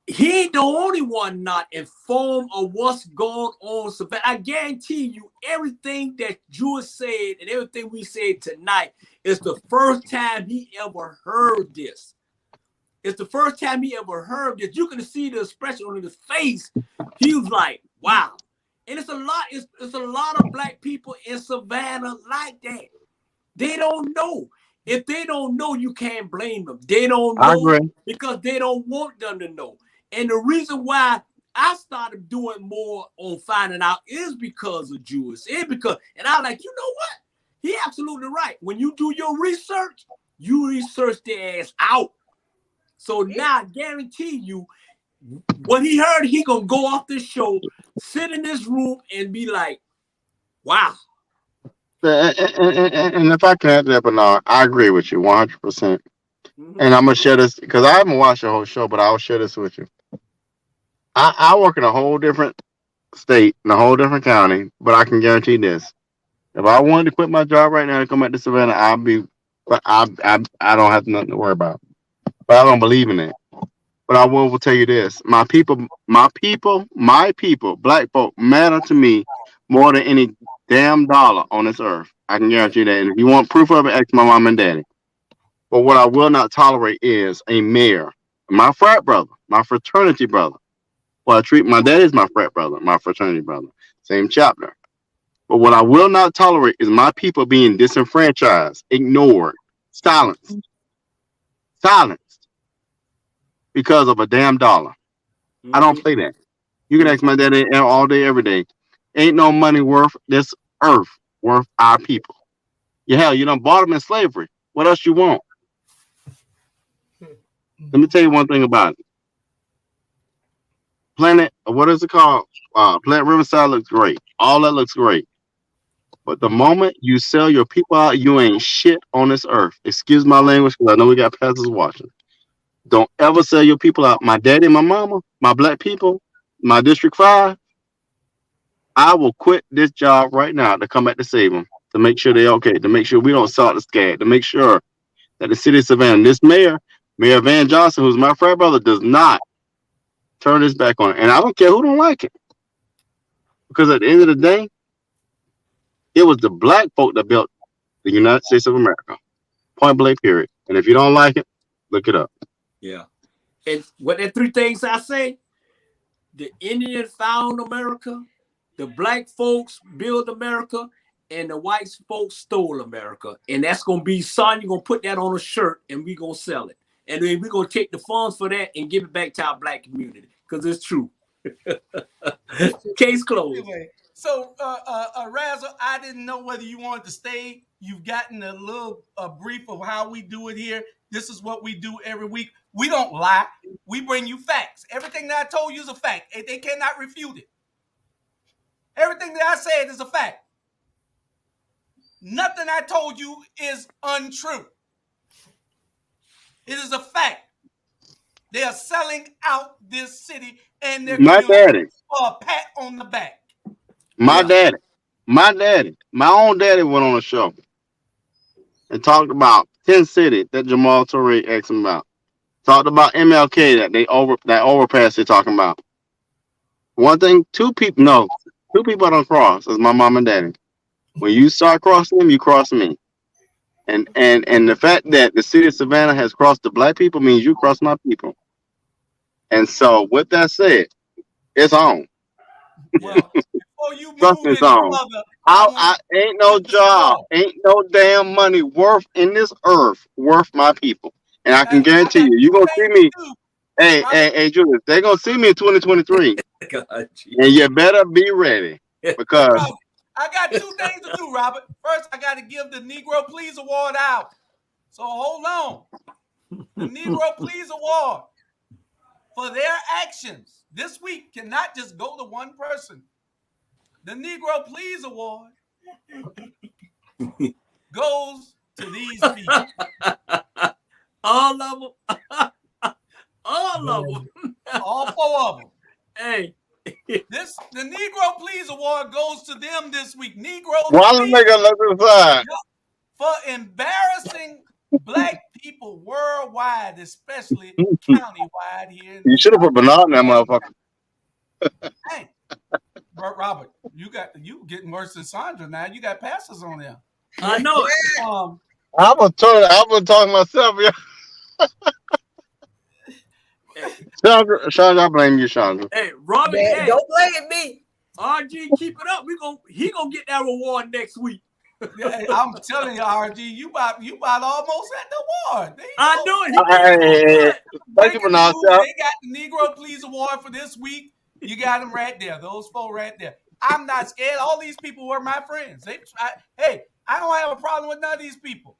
[SPEAKER 3] He ain't the only one not informed of what's going on. So I guarantee you, everything that Jules said and everything we said tonight is the first time he ever heard this. It's the first time he ever heard this. You can see the expression on his face. He was like, wow. And it's a lot of black people in Savannah like that. They don't know. If they don't know, you can't blame them. They don't know because they don't want them to know. And the reason why I started doing more on finding out is because of Jewish. It's because, and I like, you know what? He absolutely right. When you do your research, you research the ass out. So now I guarantee you, when he heard he gonna go off this show, sit in this room and be like, wow.
[SPEAKER 6] And if I can add that, Bernard, I agree with you 100%.
[SPEAKER 3] Mhm.
[SPEAKER 6] And I'm gonna share this because I haven't watched the whole show, but I'll share this with you. I work in a whole different state, in a whole different county, but I can guarantee this: if I wanted to quit my job right now and come back to Savannah, I'll be. But I don't have nothing to worry about. But I don't believe in it. But I will tell you this: my people, black folk matter to me more than any damn dollar on this earth. I can guarantee you that. And if you want proof of it, ask my mom and daddy. But what I will not tolerate is a mayor, my frat brother, my fraternity brother. Well, I treat my dad as my frat brother, my fraternity brother, same chapter. But what I will not tolerate is my people being disenfranchised, ignored, silenced because of a damn dollar. I don't play that. You can ask my daddy all day, every day. Ain't no money worth this earth, worth our people. Yeah, hell, you done bought them in slavery. What else you want? Let me tell you one thing about it. Planet, what is it called? Planet Riverside looks great. All that looks great. But the moment you sell your people out, you ain't shit on this earth. Excuse my language, because I know we got pastors watching. Don't ever sell your people out. My daddy, my mama, my black people, my District 5, I will quit this job right now to come back to save them, to make sure they're okay, to make sure we don't salt the scab, to make sure that the city of Savannah, this mayor, Mayor Van Johnson, who's my frat brother, does not turn his back on it. And I don't care who don't like it. Because at the end of the day, it was the black folk that built the United States of America. Point blank, period. And if you don't like it, look it up.
[SPEAKER 3] Yeah. And what the three things I say, the Indian found America, the black folks built America, and the white folks stole America. And that's going to be, son, you're going to put that on a shirt and we're going to sell it. And then we're going to take the funds for that and give it back to our black community because it's true. Case closed.
[SPEAKER 1] Anyway, so, Razzle, I didn't know whether you wanted to stay. You've gotten a little brief of how we do it here. This is what we do every week. We don't lie. We bring you facts. Everything that I told you is a fact. They cannot refute it. Everything that I said is a fact. Nothing I told you is untrue. It is a fact. They are selling out this city and their community for a pat on the back.
[SPEAKER 6] My daddy, my own daddy went on a show and talked about 10 cities that Jamal Touré asked him about. Talked about MLK that overpass they're talking about. One thing, two people don't cross is my mom and daddy. When you start crossing them, you cross me. And the fact that the city of Savannah has crossed the black people means you cross my people. And so with that said, it's on.
[SPEAKER 1] Well, before you
[SPEAKER 6] Trust
[SPEAKER 1] move
[SPEAKER 6] me,
[SPEAKER 1] any
[SPEAKER 6] it's on.
[SPEAKER 1] further,
[SPEAKER 6] I ain't no job, ain't no damn money worth in this earth worth my people. And I can guarantee you gonna see me. Hey, Julius, they're gonna see me in 2023. And you better be ready because
[SPEAKER 1] I got two things to do, Robert. First, I got to give the Negro Please Award out. So hold on. The Negro Please Award for their actions this week cannot just go to one person. The Negro Please Award goes to these people.
[SPEAKER 3] All of them. All of them.
[SPEAKER 1] All four of them.
[SPEAKER 3] Hey.
[SPEAKER 1] The Negro Please Award goes to them this week. Negroes for embarrassing black people worldwide, especially countywide here.
[SPEAKER 6] You should have put Bernard in that motherfucker.
[SPEAKER 1] Hey, Robert, you getting worse than Sandra now. You got passes on there.
[SPEAKER 3] I know.
[SPEAKER 6] I was talking myself, yeah. Chandra, I blame you, Chandra.
[SPEAKER 3] Hey, Robert,
[SPEAKER 2] Man, don't blame me.
[SPEAKER 3] RG, keep it up. He gonna get that reward next week.
[SPEAKER 1] I'm telling you, RG, you about almost at the award.
[SPEAKER 3] I know it.
[SPEAKER 6] Thank you, Bernard.
[SPEAKER 1] They got the Negro Please Award for this week. You got them right there. Those four right there. I'm not scared. All these people were my friends. Hey, I don't have a problem with none of these people.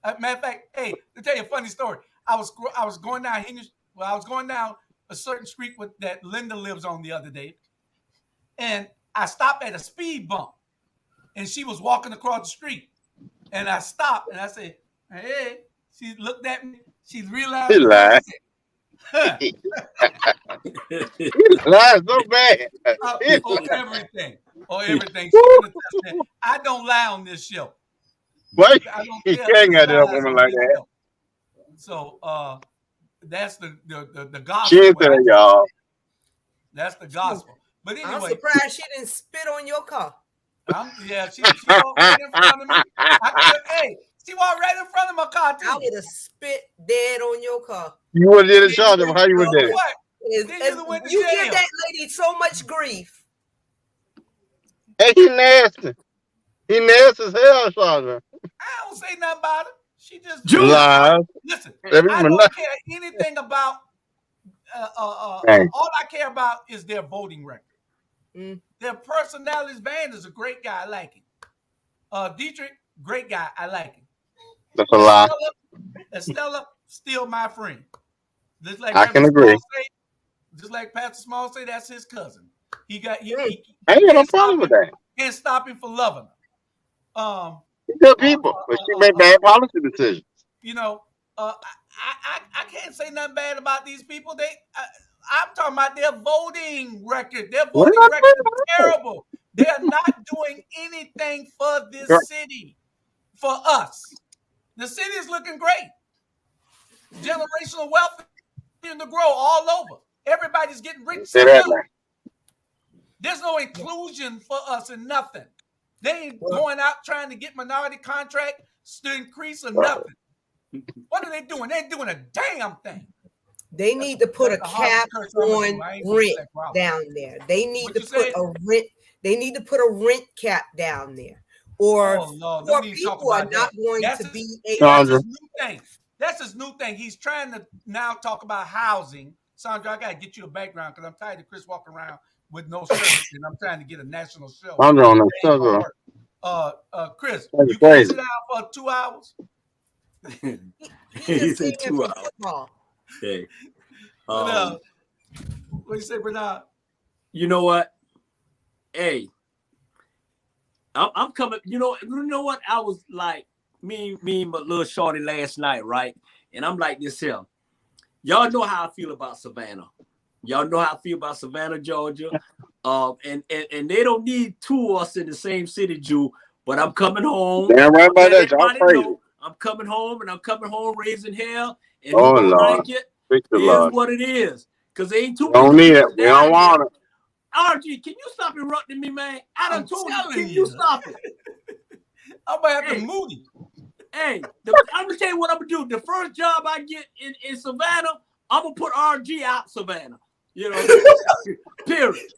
[SPEAKER 1] Matter of fact, hey, to tell you a funny story. I was going down I was going down a certain street that Linda lives on the other day, and I stopped at a speed bump, and she was walking across the street, and I stopped and I said, "Hey." She looked at me. She realized.
[SPEAKER 6] He lied.
[SPEAKER 1] Huh.
[SPEAKER 6] He lied so bad.
[SPEAKER 1] Everything. She can attest that. I don't lie on this show.
[SPEAKER 6] Why
[SPEAKER 1] I don't
[SPEAKER 6] you
[SPEAKER 1] tell
[SPEAKER 6] can't get that
[SPEAKER 1] lies
[SPEAKER 6] woman
[SPEAKER 1] on
[SPEAKER 6] like
[SPEAKER 1] this
[SPEAKER 6] that?
[SPEAKER 1] show. So that's the
[SPEAKER 6] She
[SPEAKER 1] gospel.
[SPEAKER 6] ain't that, y'all.
[SPEAKER 1] That's the gospel. But anyway,
[SPEAKER 2] I'm surprised she didn't spit on your car.
[SPEAKER 1] she walked right in front of me. Hey, she walked right in front of my car too.
[SPEAKER 2] I would have spit dead on your car.
[SPEAKER 6] You would have did a charge of how you would have did it.
[SPEAKER 1] What?
[SPEAKER 2] If you give that lady so much grief.
[SPEAKER 6] Hey, he nasty. He nasty as hell, Chandra.
[SPEAKER 1] I don't say nothing about her. She just
[SPEAKER 6] lies.
[SPEAKER 1] Listen,
[SPEAKER 6] Every
[SPEAKER 1] I
[SPEAKER 6] woman
[SPEAKER 1] don't care anything about. All I care about is their voting record. Their personalities. Van is a great guy. I like him. Dietrich, great guy. I like him.
[SPEAKER 6] That's a lie.
[SPEAKER 1] Estella, still my friend. Just like
[SPEAKER 6] I can agree.
[SPEAKER 1] Just like Pastor Small say, that's his cousin. He
[SPEAKER 6] I ain't got no problem with that.
[SPEAKER 1] Can't stop him for loving her.
[SPEAKER 6] Good people, but she made bad policy decisions.
[SPEAKER 1] You know, I can't say nothing bad about these people. I'm talking about their voting record. Their voting record is terrible. They're not doing anything for this city, for us. The city is looking great. Generational wealth in to grow all over. Everybody's getting rich. There's no inclusion for us in nothing. They ain't going out trying to get minority contract to increase or nothing. What are they doing? They ain't doing a damn thing.
[SPEAKER 2] They need to put a cap on rent down there. They need to put a rent. They need to put a rent cap down there, or people are not going to be able.
[SPEAKER 1] That's his new thing. That's his new thing. He's trying to now talk about housing. Sandra, I gotta get you a background because I'm tired of Chris walking around with no shirt, and I'm trying to get a national show. Chris, you can sit down for 2 hours.
[SPEAKER 3] He said 2 hours. Okay.
[SPEAKER 1] What do you say, Bernard?
[SPEAKER 3] You know what? Hey, I'm coming. You know what? I was like, me and my little shorty last night, right? And I'm like this here. Y'all know how I feel about Savannah. Y'all know how I feel about Savannah, Georgia. And they don't need two of us in the same city, Jew. But I'm coming home.
[SPEAKER 6] Damn right about that. Y'all crazy.
[SPEAKER 3] I'm coming home, and I'm coming home raising hell. And you don't like it. Here's what it is. Because they ain't too many.
[SPEAKER 6] Don't need it. We don't want it.
[SPEAKER 3] RG, can you stop interrupting me, man? I done told you. Can you stop it?
[SPEAKER 1] I'm going to have to move you.
[SPEAKER 3] Hey, I'm going to tell you what I'm going to do. The first job I get in Savannah, I'm going to put RG out Savannah. You know, period.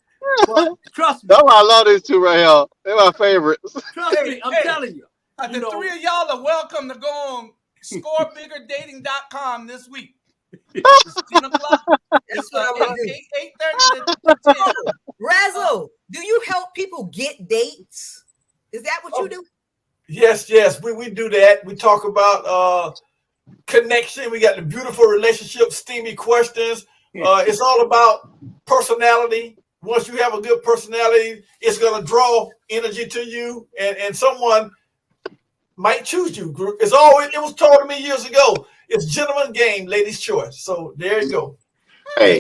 [SPEAKER 3] But trust me.
[SPEAKER 6] That's why I love these two right here. They're my favorites.
[SPEAKER 3] Trust me, I'm telling you.
[SPEAKER 1] The three of y'all are welcome to go on scorebiggerdating.com this week. It's 10 o'clock.
[SPEAKER 2] That's what I'm going to do.
[SPEAKER 1] 8:30 to 10.
[SPEAKER 2] Razzle, do you help people get dates? Is that what you do?
[SPEAKER 4] Yes. We do that. We talk about connection. We got the beautiful relationship, steamy questions. It's all about personality. Once you have a good personality, it's going to draw energy to you, and someone might choose you. It was told to me years ago. It's gentleman game, ladies' choice. So there you go.
[SPEAKER 6] Hey,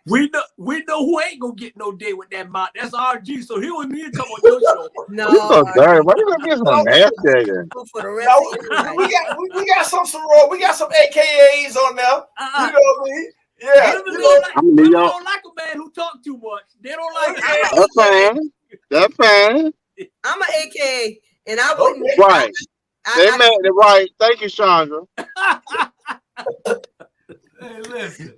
[SPEAKER 3] we know who ain't gonna get no date with that mouth. That's RG. So he was me to come on your show.
[SPEAKER 2] No,
[SPEAKER 6] you so dirty. Why you gonna get some nasty again?
[SPEAKER 2] For the rest of your life.
[SPEAKER 4] We got some AKAs on there. You know what I mean? Yeah.
[SPEAKER 3] Women don't like a man who talk too much. They don't like
[SPEAKER 6] it. That's fine.
[SPEAKER 2] I'm an AKA, and I wouldn't.
[SPEAKER 6] Right. They made it right. Thank you, Chandra.
[SPEAKER 1] Hey, listen.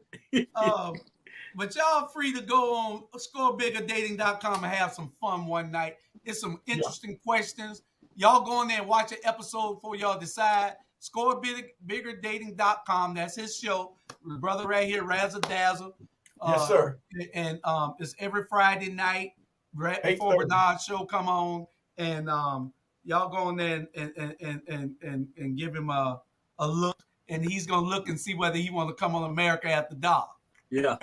[SPEAKER 1] But y'all free to go on scorebiggerdating.com and have some fun one night. It's some interesting questions. Y'all go on there and watch an episode before y'all decide. Scorebiggerdating.com. That's his show. The brother right here, Razzle Dazzle.
[SPEAKER 4] Yes, sir.
[SPEAKER 1] And it's every Friday night right before
[SPEAKER 4] 8:30.
[SPEAKER 1] Bernard's show come on, and y'all go in there and give him a look, and he's gonna look and see whether he want to come on America After Dark.
[SPEAKER 3] Yeah.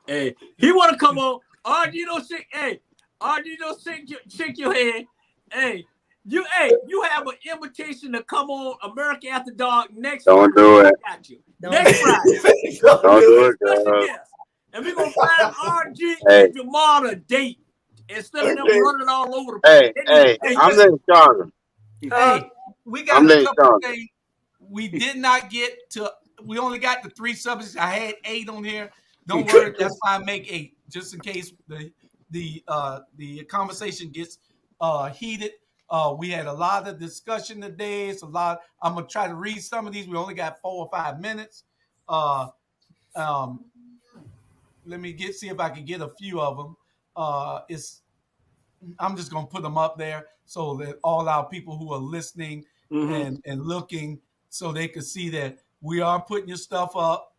[SPEAKER 3] Hey, he want to come on. RG don't shake. Hey, RG don't shake your head. Hey, you have an invitation to come on America After Dark next
[SPEAKER 6] Don't
[SPEAKER 3] Friday.
[SPEAKER 6] do it.
[SPEAKER 3] I got you. Next Friday.
[SPEAKER 6] Don't do it,
[SPEAKER 3] Special
[SPEAKER 6] girl.
[SPEAKER 3] guest. And we're gonna find RG
[SPEAKER 6] Hey.
[SPEAKER 3] and Jamal a date instead of them running all over the place.
[SPEAKER 6] Hey, I'm letting Charlie.
[SPEAKER 1] Hey, we got
[SPEAKER 6] I'm
[SPEAKER 1] a
[SPEAKER 6] letting
[SPEAKER 1] couple
[SPEAKER 6] Charlie.
[SPEAKER 1] things. We did not get to. We only got the 3 subjects. I had 8 on here. Don't worry, that's why I make 8, just in case the conversation gets heated. We had a lot of discussion today. It's a lot. I'm gonna try to read some of these. We only got 4 or 5 minutes. Let me see if I can get a few of them. I'm just gonna put them up there so that all our people who are listening and looking, so they can see that we are putting your stuff up.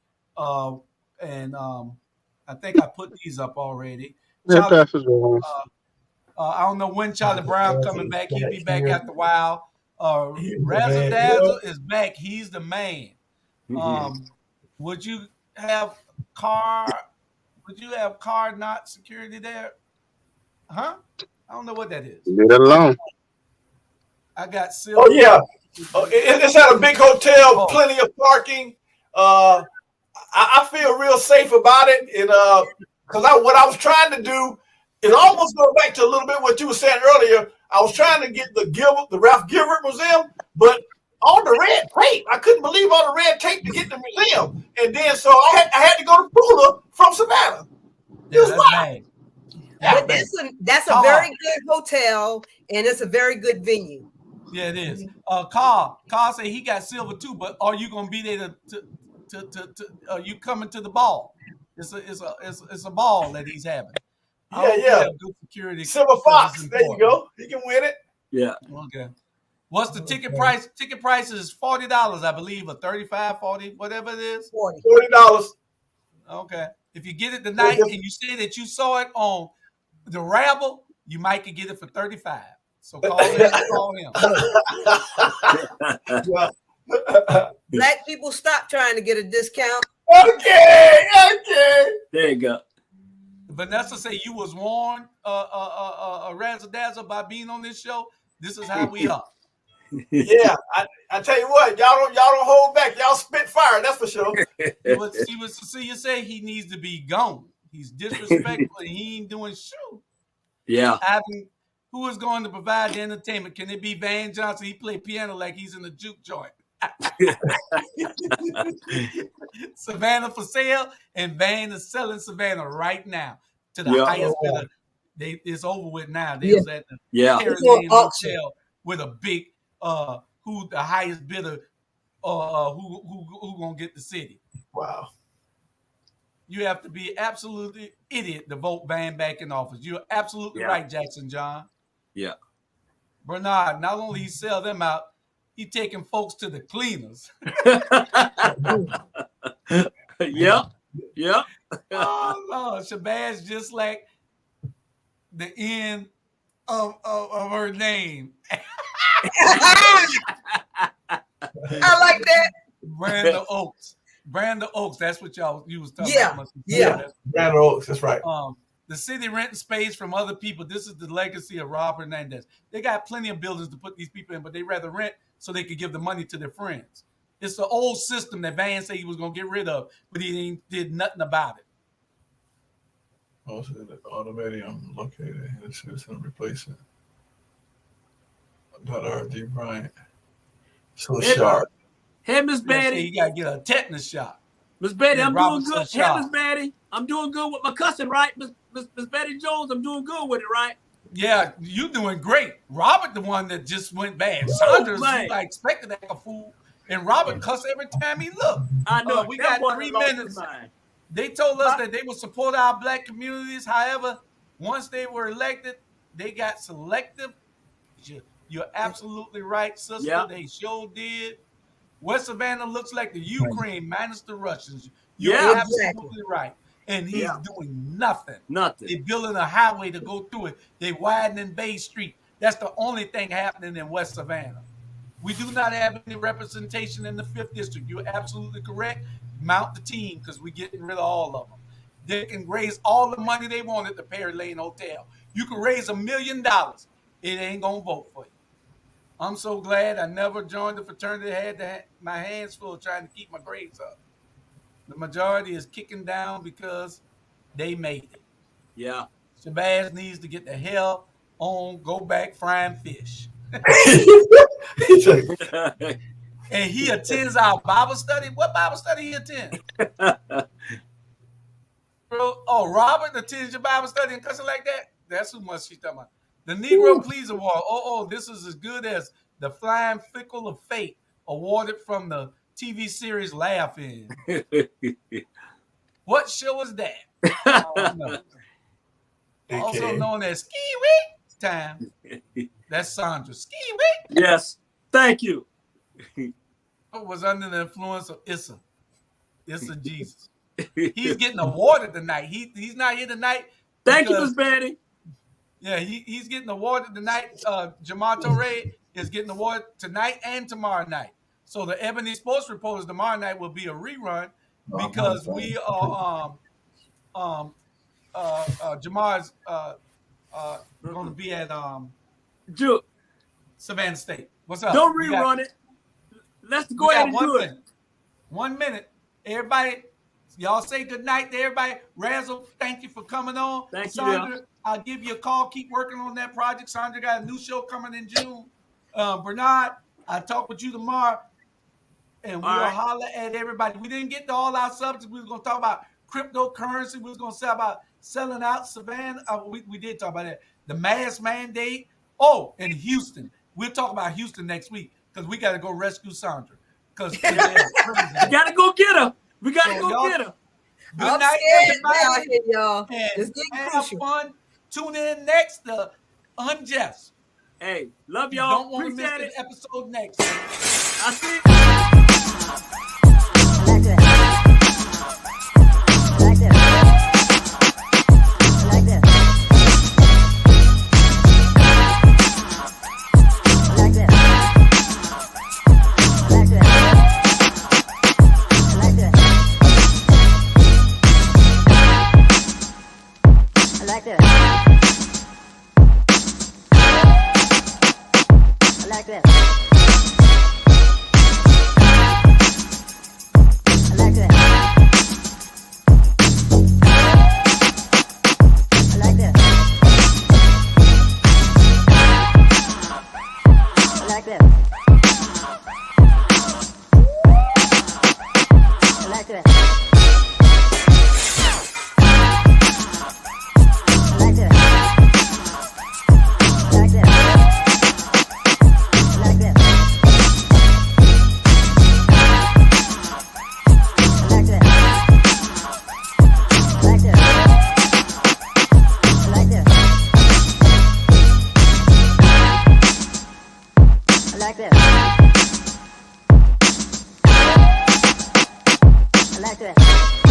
[SPEAKER 1] I think I put these up already. Charlie, I don't know when Charlie Brown coming back. He'll be back after a while. Razzle Dazzle is back. He's the man. Would you have car not security there? Huh? I don't know what that is.
[SPEAKER 6] Leave it alone.
[SPEAKER 1] I got silver.
[SPEAKER 4] Oh yeah. It's at a big hotel, plenty of parking. I feel real safe about it, and because what I was trying to do is almost go back to a little bit what you were saying earlier. I was trying to get the Ralph Gilbert Museum, but all the red tape, I couldn't believe all the red tape to get the museum, and then so I had to go to Pula from Savannah. It was wild.
[SPEAKER 2] But that's a very good hotel, and it's a very good venue.
[SPEAKER 1] Yeah, it is. Carl said he got silver too, but are you gonna be there to you coming to the ball? It's a ball that he's having.
[SPEAKER 4] Yeah.
[SPEAKER 1] Good security.
[SPEAKER 4] Silver Fox. There you go. He can win it.
[SPEAKER 3] Yeah.
[SPEAKER 1] Okay. What's the ticket price? Ticket price is $40, I believe, or $35, $40, whatever it is.
[SPEAKER 4] $40.
[SPEAKER 1] Okay. If you get it tonight and you say that you saw it on the Rabble, you might could get it for $35. So call him.
[SPEAKER 2] Black people, stop trying to get a discount.
[SPEAKER 4] Okay.
[SPEAKER 3] There you go.
[SPEAKER 1] Vanessa say you was warned, razzle dazzle, by being on this show. This is how we are.
[SPEAKER 4] Yeah, I tell you what, y'all don't hold back. Y'all spit fire, that's for sure.
[SPEAKER 1] You say he needs to be gone. He's disrespectful and he ain't doing shit.
[SPEAKER 3] Yeah.
[SPEAKER 1] Who is going to provide the entertainment? Can it be Van Johnson? He play piano like he's in a juke joint. Savannah for sale, and Van is selling Savannah right now to the highest bidder. It's over with now. They was at the Caribbean Hotel with a big who the highest bidder who gonna get the city.
[SPEAKER 4] Wow.
[SPEAKER 1] You have to be absolutely idiot to vote Van back in office. You're absolutely right, Jackson John.
[SPEAKER 3] Yeah.
[SPEAKER 1] Bernard, not only he sell them out, he taking folks to the cleaners.
[SPEAKER 3] Yeah.
[SPEAKER 1] Oh no, Shabazz just like the end of her name.
[SPEAKER 2] I like that.
[SPEAKER 1] Branda Oaks. That's what you was talking about.
[SPEAKER 4] Yeah. Branda Oaks. That's right.
[SPEAKER 1] The city renting space from other people. This is the legacy of Rob Hernandez. They got plenty of buildings to put these people in, but they rather rent so they could give the money to their friends. It's the old system that Van said he was going to get rid of, but he did nothing about it.
[SPEAKER 4] Also, the automatium located in the citizen replacement. R.D. Bryant. So sharp.
[SPEAKER 3] Hey, Miss Betty.
[SPEAKER 1] You got to get a tetanus shot.
[SPEAKER 3] Miss Betty, I'm doing good. Hey, Miss Betty, I'm doing good with my cousin, right? Miss Betty Jones, I'm doing good with it, right?
[SPEAKER 1] Yeah, you doing great. Robert, the one that just went bad. Saunders, I expected that a fool. And Robert cussed every time he looked.
[SPEAKER 3] I know.
[SPEAKER 1] We got 3 minutes. They told us that they would support our black communities. However, once they were elected, they got selective. You're absolutely right, sister. Yep. They sure did. West Savannah looks like the Ukraine minus the Russians. You're absolutely right. and he's doing nothing.
[SPEAKER 3] Nothing.
[SPEAKER 1] They're building a highway to go through it. They're widening Bay Street. That's the only thing happening in West Savannah. We do not have any representation in the 5th District. You're absolutely correct. Mount the team because we're getting rid of all of them. They can raise all the money they want at the Perry Lane Hotel. You can raise $1 million. It ain't going to vote for you. I'm so glad I never joined the fraternity. I had my hands full trying to keep my grades up. The majority is kicking down because they made it.
[SPEAKER 3] Yeah.
[SPEAKER 1] Shabazz needs to get the hell on, go back frying fish. And he attends our Bible study. What Bible study he attends? Oh, Robert attends your Bible study and cussing like that? That's who much she's talking about. The Negro Please Award. This is as good as the Flying Fickle of Fate awarded from the TV series Laugh-In. What show is that? No. Also known as Ski Week Time. That's Sandra. Ski Week.
[SPEAKER 3] Yes. Thank you.
[SPEAKER 1] Was under the influence of Issa Jesus. He's getting awarded tonight. He's not here tonight.
[SPEAKER 3] Thank you, Miss Betty.
[SPEAKER 1] Yeah, he's getting awarded tonight. Jamal Torre is getting awarded tonight and tomorrow night. So the Ebony Sports Reporters tomorrow night will be a rerun because we are Jamar's going to be at Savannah State. What's up?
[SPEAKER 3] Don't rerun it. Let's go ahead and do it.
[SPEAKER 1] 1 minute. Everybody, y'all say good night to everybody. Razzle, thank you for coming on.
[SPEAKER 3] Thank
[SPEAKER 1] Sandra,
[SPEAKER 3] you.
[SPEAKER 1] I'll give you a call. Keep working on that project. Sandra got a new show coming in June. Bernard, I'll talk with you tomorrow. And we'll holler at everybody. We didn't get to all our subjects. We were going to talk about cryptocurrency. We was going to say about selling out Savannah. We did talk about that. The mask mandate. Oh, and Houston. We'll talk about Houston next week because we got to go rescue Sandra. Because we
[SPEAKER 3] got to go get her. We got to go get her.
[SPEAKER 1] Good night, everybody.
[SPEAKER 2] Y'all.
[SPEAKER 1] And have fun. Tune in next to Unjust.
[SPEAKER 3] Hey, love y'all.
[SPEAKER 1] Don't want to miss the episode next.
[SPEAKER 3] I see.
[SPEAKER 5] Like this. Like this. Like this. Like this. Like this. Like this. Like this. Like this.